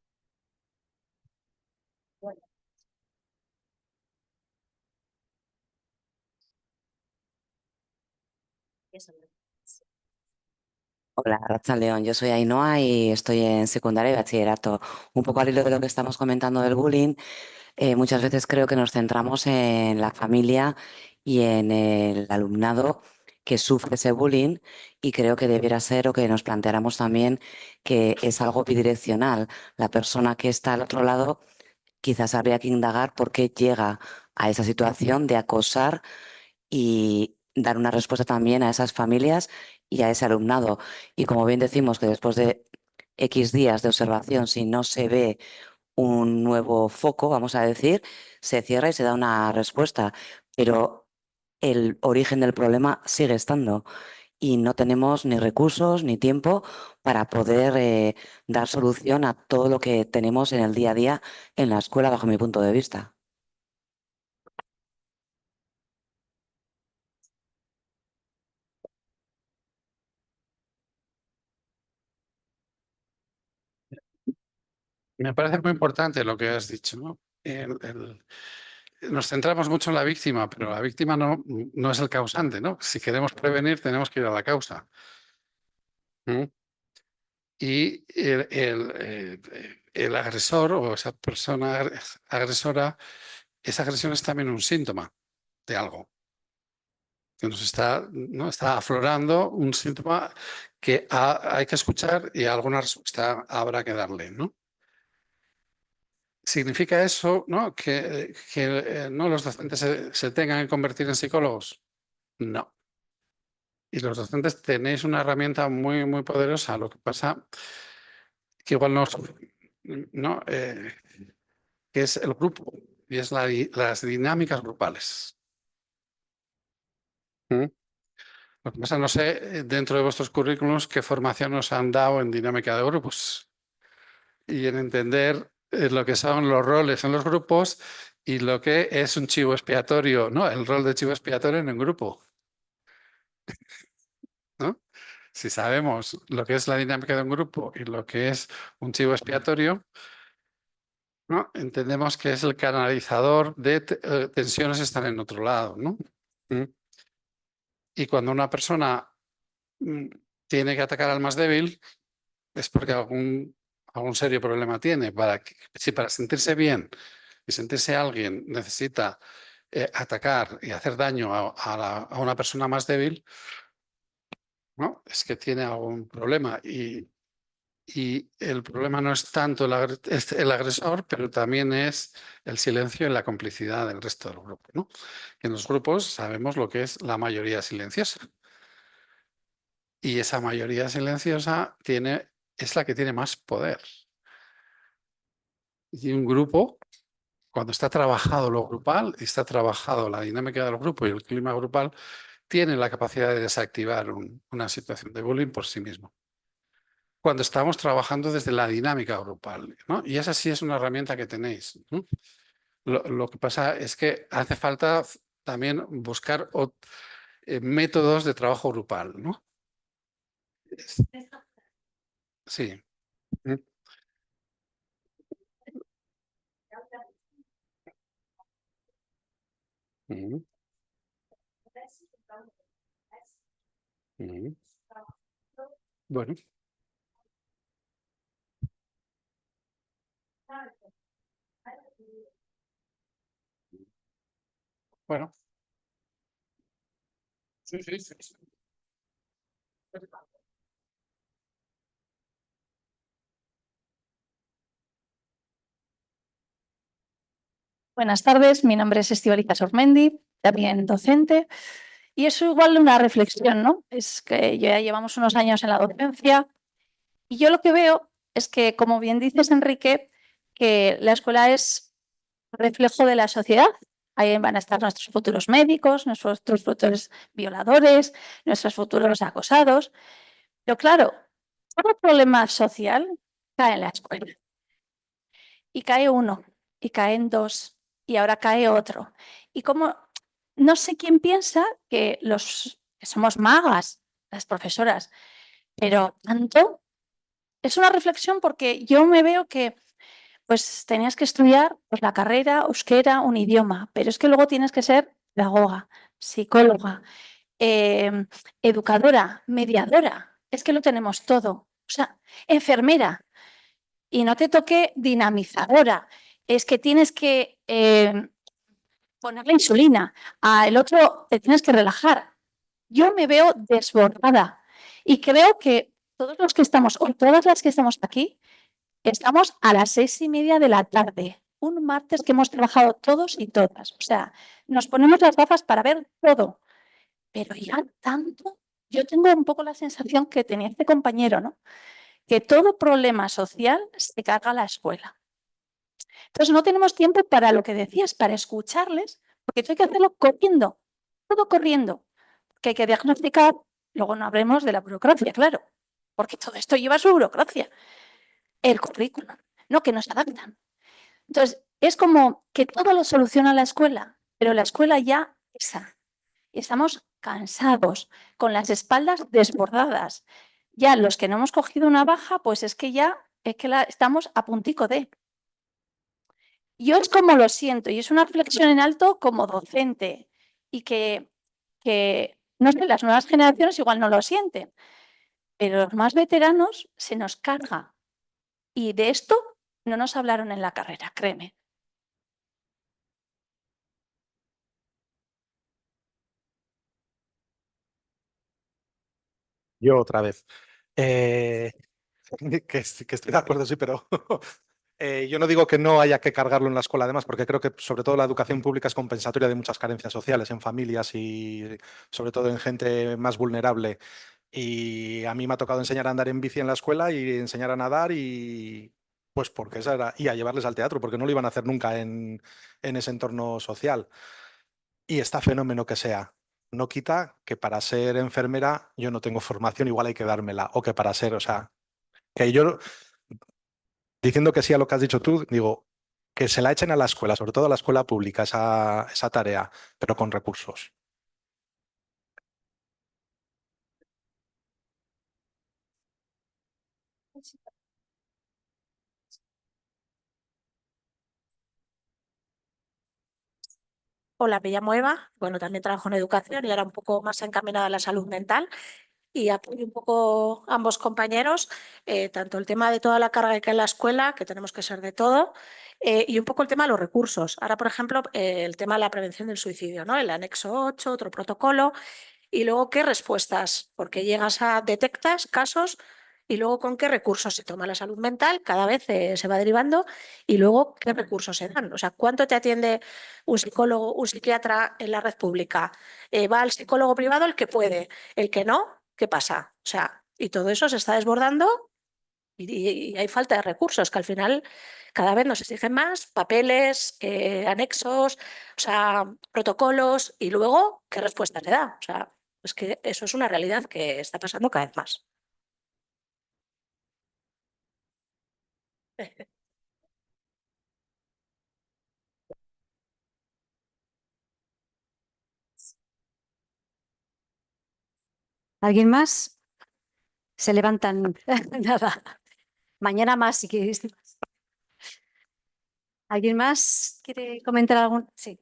Hola, Racha León, yo soy Ainhoa y estoy en secundaria y bachillerato. Un poco al hilo de lo que estamos comentando del bullying, muchas veces creo que nos centramos en la familia y en el alumnado que sufre ese bullying y creo que debiera ser o que nos planteáramos también que es algo bidireccional. La persona que está al otro lado quizás habría que indagar por qué llega a esa situación de acosar y dar una respuesta también a esas familias y a ese alumnado. Y como bien decimos que después de X días de observación, si no se ve un nuevo foco, vamos a decir, se cierra y se da una respuesta. Pero el origen del problema sigue estando y no tenemos ni recursos ni tiempo para poder dar solución a todo lo que tenemos en el día a día en la escuela, bajo mi punto de vista. Me parece muy importante lo que has dicho, ¿no? Nos centramos mucho en la víctima, pero la víctima no es el causante, ¿no? Si queremos prevenir, tenemos que ir a la causa. ¿Mm? Y el agresor o esa persona agresora, esa agresión es también un síntoma de algo que ¿no? Está aflorando un síntoma que hay que escuchar y alguna respuesta habrá que darle, ¿no? ¿Significa eso, ¿no? que no los docentes se tengan que convertir en psicólogos? No. Y los docentes tenéis una herramienta muy, muy poderosa. Lo que pasa que igual no, que es el grupo y es las dinámicas grupales. ¿Mm? Lo que pasa, no sé, dentro de vuestros currículums, qué formación os han dado en dinámica de grupos y en entender lo que son los roles en los grupos y lo que es un chivo expiatorio, ¿no? El rol de chivo expiatorio en un grupo, ¿no? Si sabemos lo que es la dinámica de un grupo y lo que es un chivo expiatorio, ¿no? Entendemos que es el canalizador de tensiones están en otro lado, ¿no? ¿Mm? Y cuando una persona mm, tiene que atacar al más débil, es porque algún serio problema tiene. Si para sentirse bien y sentirse alguien necesita atacar y hacer daño a una persona más débil, ¿no? Es que tiene algún problema y el problema no es tanto es el agresor, pero también es el silencio y la complicidad del resto del grupo, ¿no? En los grupos sabemos lo que es la mayoría silenciosa. Y esa mayoría silenciosa es la que tiene más poder. Y un grupo, cuando está trabajado lo grupal, está trabajado la dinámica del grupo y el clima grupal, tiene la capacidad de desactivar una situación de bullying por sí mismo. Cuando estamos trabajando desde la dinámica grupal, ¿no? Y esa sí es una herramienta que tenéis, ¿no? Lo que pasa es que hace falta también buscar métodos de trabajo grupal, ¿no? Sí. Mm, mm. Bueno, bueno. Sí, sí, sí. Buenas tardes, mi nombre es Estíbaliz Sormendi, también docente, y es igual una reflexión, ¿no? Es que ya llevamos unos años en la docencia y yo lo que veo es que, como bien dices, Enrique, que la escuela es reflejo de la sociedad. Ahí van a estar nuestros futuros médicos, nuestros futuros violadores, nuestros futuros acosados. Pero claro, todo problema social cae en la escuela. Y cae uno, y caen dos, y ahora cae otro. Y como no sé quién piensa que los que somos magas, las profesoras, pero tanto es una reflexión porque yo me veo que pues tenías que estudiar pues, la carrera, euskera, un idioma, pero es que luego tienes que ser pedagoga, psicóloga, educadora, mediadora. Es que lo tenemos todo. O sea, enfermera, y no te toque dinamizadora. Es que tienes que ponerle insulina. Al otro te tienes que relajar. Yo me veo desbordada y creo que todos los que estamos, o todas las que estamos aquí, estamos a las 6:30 de la tarde, un martes que hemos trabajado todos y todas. O sea, nos ponemos las gafas para ver todo, pero ya tanto. Yo tengo un poco la sensación que tenía este compañero, ¿no? Que todo problema social se carga a la escuela. Entonces no tenemos tiempo para lo que decías, para escucharles, porque esto hay que hacerlo corriendo, todo corriendo, que hay que diagnosticar, luego no hablemos de la burocracia, claro, porque todo esto lleva su burocracia, el currículum, no que nos adaptan. Entonces, es como que todo lo soluciona la escuela, pero la escuela ya pesa. Estamos cansados, con las espaldas desbordadas. Ya los que no hemos cogido una baja, pues es que ya estamos a puntico de. Yo es como lo siento y es una reflexión en alto como docente y que no sé, las nuevas generaciones igual no lo sienten, pero los más veteranos se nos carga y de esto no nos hablaron en la carrera, créeme. Yo otra vez. Que estoy de acuerdo, sí, pero yo no digo que no haya que cargarlo en la escuela, además, porque creo que sobre todo la educación pública es compensatoria de muchas carencias sociales en familias y sobre todo en gente más vulnerable. Y a mí me ha tocado enseñar a andar en bici en la escuela y enseñar a nadar y pues porque esa era, y a llevarles al teatro, porque no lo iban a hacer nunca en ese entorno social. Y está fenómeno que sea. No quita que para ser enfermera yo no tengo formación, igual hay que dármela, o que para ser, o sea, que yo, diciendo que sí a lo que has dicho tú, digo, que se la echen a la escuela, sobre todo a la escuela pública, esa tarea, pero con recursos. Hola, me llamo Eva. Bueno, también trabajo en educación y ahora un poco más encaminada a la salud mental y apoyo un poco a ambos compañeros, tanto el tema de toda la carga que hay en la escuela, que tenemos que ser de todo, y un poco el tema de los recursos. Ahora, por ejemplo, el tema de la prevención del suicidio, ¿no? El anexo 8, otro protocolo. Y luego, ¿qué respuestas? Porque detectas casos y luego con qué recursos se toma la salud mental, cada vez se va derivando y luego qué recursos se dan. O sea, ¿cuánto te atiende un psicólogo, un psiquiatra en la red pública? Va al psicólogo privado el que puede, el que no, ¿qué pasa? O sea, y todo eso se está desbordando y hay falta de recursos, que al final cada vez nos exigen más papeles, anexos, o sea, protocolos y luego qué respuesta se da. O sea, es que eso es una realidad que está pasando cada vez más. ¿Alguien más? Se levantan. Nada. Mañana más, si quieres. ¿Alguien más quiere comentar algún? Sí.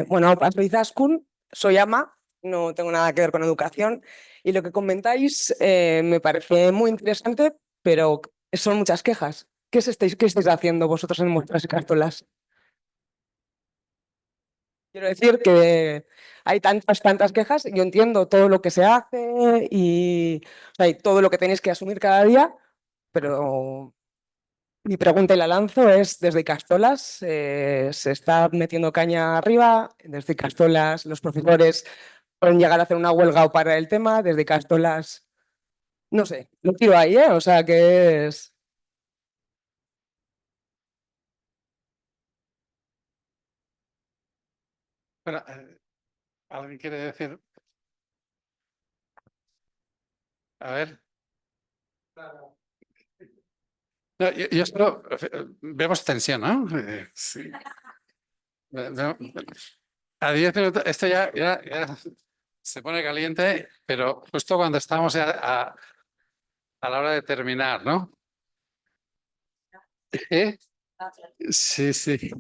Bueno, soy Zaskun, soy ama, no tengo nada que ver con educación y lo que comentáis me parece muy interesante, pero son muchas quejas. Qué estáis haciendo vosotros en vuestras cartolas? Quiero decir que hay tantas quejas, yo entiendo todo lo que se hace y, o sea, y todo lo que tenéis que asumir cada día, pero mi pregunta y la lanzo es, desde Icastolas se está metiendo caña arriba, desde Icastolas los profesores pueden llegar a hacer una huelga o parar el tema, desde Icastolas, no sé, lo tiro ahí, ¿eh? O sea, que es... Bueno, ¿alguien quiere decir? A ver. No, yo espero, vemos tensión, ¿no? Sí. A 10 minutos, esto ya se pone caliente, pero justo cuando estamos a la hora de terminar, ¿no? ¿Eh? Sí, sí.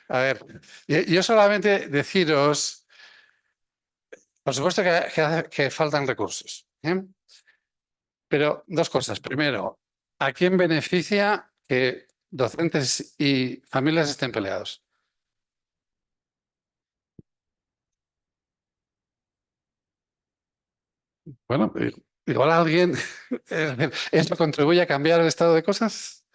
A ver, yo solamente deciros, por supuesto que faltan recursos, ¿eh? Pero dos cosas. Primero, ¿a quién beneficia que docentes y familias estén peleados? Bueno, igual alguien, ¿eso contribuye a cambiar el estado de cosas?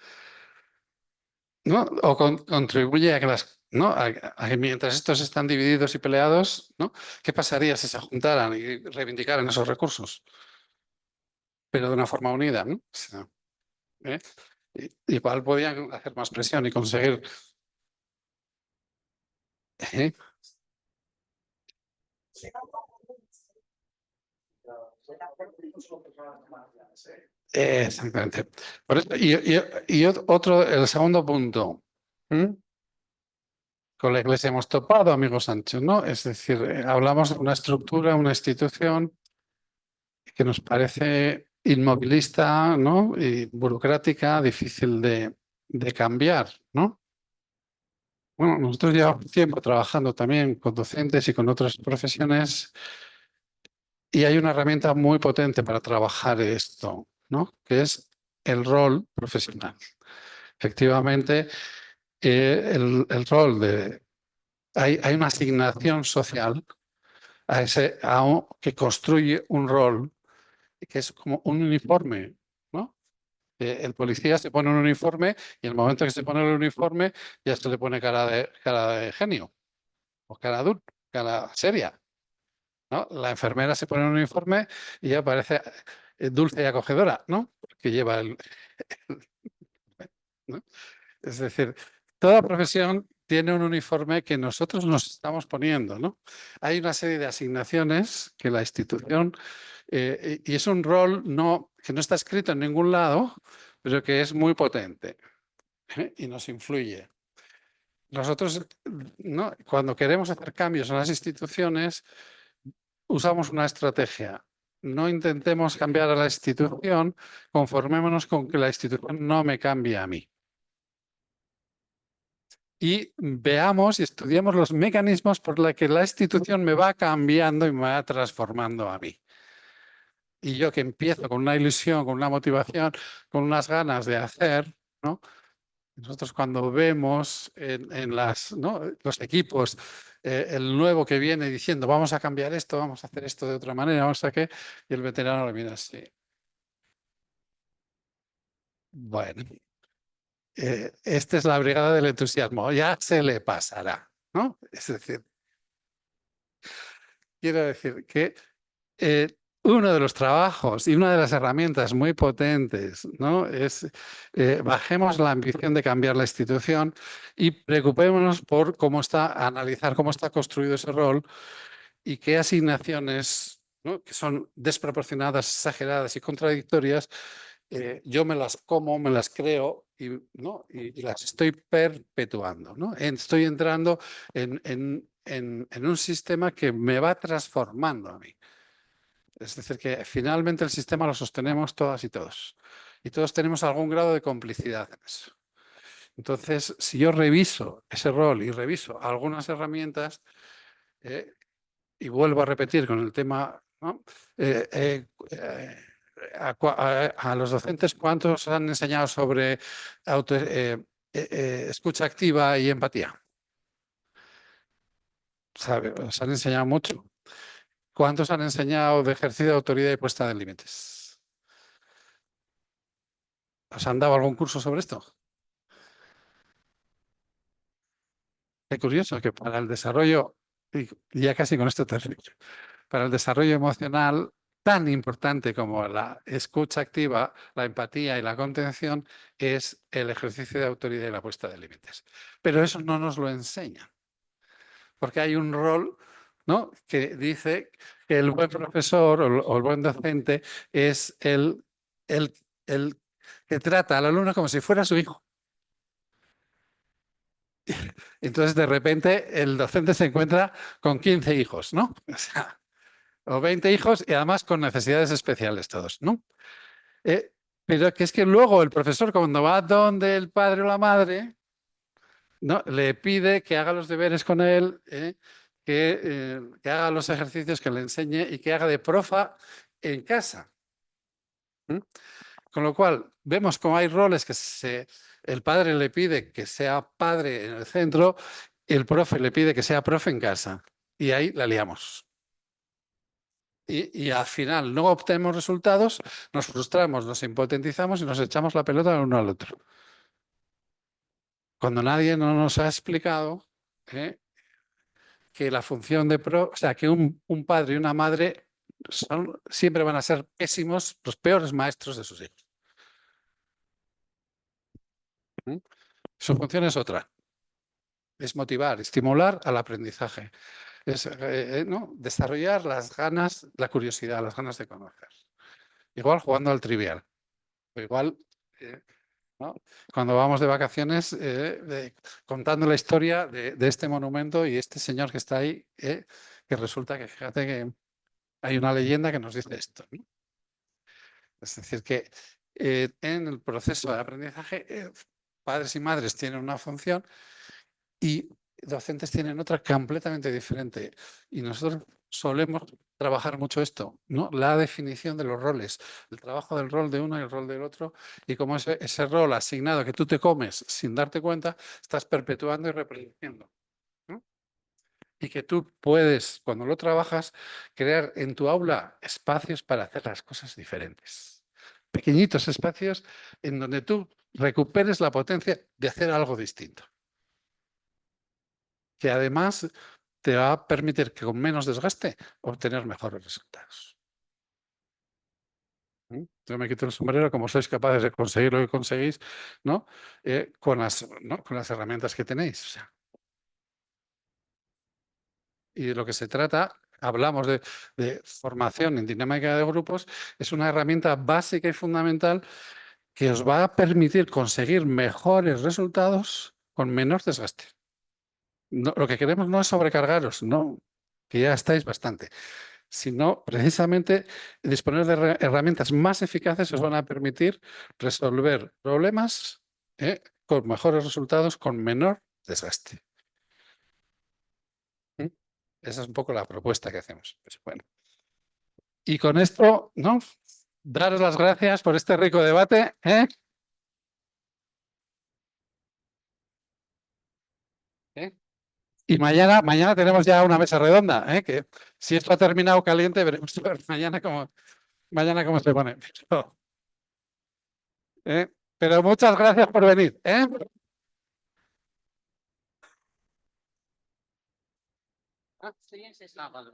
¿No? O contribuye a que ¿no? A que mientras estos están divididos y peleados, ¿no? ¿Qué pasaría si se juntaran y reivindicaran esos recursos? Pero de una forma unida, ¿no? O sea, ¿eh? Igual podían hacer más presión y conseguir. ¿eh? Exactamente. Por eso, otro, el segundo punto. Con la Iglesia hemos topado, amigo Sánchez, ¿no? Es decir, hablamos de una estructura, una institución que nos parece inmovilista, ¿no? Y burocrática, difícil de cambiar, ¿no? Bueno, nosotros llevamos tiempo trabajando también con docentes y con otras profesiones y hay una herramienta muy potente para trabajar esto, ¿no? Que es el rol profesional. Efectivamente, el rol de... Hay una asignación social que construye un rol que es como un uniforme, ¿no? El policía se pone un uniforme y en el momento que se pone el uniforme ya se le pone cara de genio o cara dura, cara seria, ¿no? La enfermera se pone un uniforme y ya parece dulce y acogedora, ¿no? Que lleva ¿no? Es decir, toda profesión tiene un uniforme que nosotros nos estamos poniendo, ¿no? Hay una serie de asignaciones que la institución, y es un rol que no está escrito en ningún lado, pero que es muy potente, ¿eh? Y nos influye. Nosotros, ¿no? Cuando queremos hacer cambios en las instituciones, usamos una estrategia. No intentemos cambiar a la institución, conformémonos con que la institución no me cambie a mí. Y veamos y estudiemos los mecanismos por los que la institución me va cambiando y me va transformando a mí. Y yo que empiezo con una ilusión, con una motivación, con unas ganas de hacer, ¿no? Nosotros cuando vemos en ¿no? los equipos el nuevo que viene diciendo vamos a cambiar esto, vamos a hacer esto de otra manera, vamos a qué, y el veterano lo mira así. Bueno, esta es la brigada del entusiasmo, ya se le pasará, ¿no? Es decir, quiero decir que uno de los trabajos y una de las herramientas muy potentes, ¿no? Es bajemos la ambición de cambiar la institución y preocupémonos por analizar cómo está construido ese rol y qué asignaciones, ¿no? Que son desproporcionadas, exageradas y contradictorias, yo me las como, me las creo ¿no? y las estoy perpetuando, ¿no? Estoy entrando en un sistema que me va transformando a mí. Es decir, que finalmente el sistema lo sostenemos todas y todos. Y todos tenemos algún grado de complicidad en eso. Entonces, si yo reviso ese rol y reviso algunas herramientas, y vuelvo a repetir con el tema, ¿no? A los docentes, ¿cuántos han enseñado sobre escucha activa y empatía? Os han enseñado mucho. ¿Cuántos han enseñado de ejercicio de autoridad y puesta de límites? ¿Os han dado algún curso sobre esto? Qué curioso que para el desarrollo, y ya casi con esto termino, para el desarrollo emocional tan importante como la escucha activa, la empatía y la contención es el ejercicio de autoridad y la puesta de límites. Pero eso no nos lo enseña, porque hay un rol, ¿no? Que dice que el buen profesor o el buen docente es el que trata al alumno como si fuera su hijo. Entonces, de repente, el docente se encuentra con 15 hijos, ¿no? O 20 hijos y además con necesidades especiales todos, ¿no? Pero que es que luego el profesor, cuando va donde el padre o la madre, ¿no? Le pide que haga los deberes con él, que haga los ejercicios, que le enseñe y que haga de profa en casa. ¿Mm? Con lo cual, vemos cómo hay roles que el padre le pide que sea padre en el centro y el profe le pide que sea profe en casa. Y ahí la liamos. Y al final no obtenemos resultados, nos frustramos, nos impotentizamos y nos echamos la pelota el uno al otro. Cuando nadie no nos ha explicado que la función o sea, que un padre y una madre siempre van a ser pésimos, los peores maestros de sus hijos. Su función es otra. Es motivar, estimular al aprendizaje. Es ¿no? desarrollar las ganas, la curiosidad, las ganas de conocer. Igual jugando al trivial. O igual, ¿no? Cuando vamos de vacaciones, contando la historia de este monumento y este señor que está ahí, que resulta que, fíjate que hay una leyenda que nos dice esto, ¿no? Es decir, que en el proceso de aprendizaje, padres y madres tienen una función y docentes tienen otra completamente diferente. Y nosotros solemos trabajar mucho esto, ¿no? La definición de los roles, el trabajo del rol de uno y el rol del otro, y cómo ese rol asignado que tú te comes sin darte cuenta, estás perpetuando y reproduciendo. ¿No? Y que tú puedes, cuando lo trabajas, crear en tu aula espacios para hacer las cosas diferentes. Pequeñitos espacios en donde tú recuperes la potencia de hacer algo distinto. Que además te va a permitir que con menos desgaste obtener mejores resultados. Yo me quito el sombrero como sois capaces de conseguir lo que conseguís, ¿no? Con las herramientas que tenéis. O sea. Y de lo que se trata, hablamos de formación en dinámica de grupos, es una herramienta básica y fundamental que os va a permitir conseguir mejores resultados con menor desgaste. No, lo que queremos no es sobrecargaros, no, que ya estáis bastante, sino precisamente disponer de herramientas más eficaces os van a permitir resolver problemas con mejores resultados, con menor desgaste. Esa es un poco la propuesta que hacemos. Pues bueno. Y con esto, ¿no? Daros las gracias por este rico debate. ¿eh? Y mañana tenemos ya una mesa redonda, ¿eh? Que si esto ha terminado caliente, veremos mañana cómo se pone. Pero muchas gracias por venir, ¿eh? Ah, sí, vale.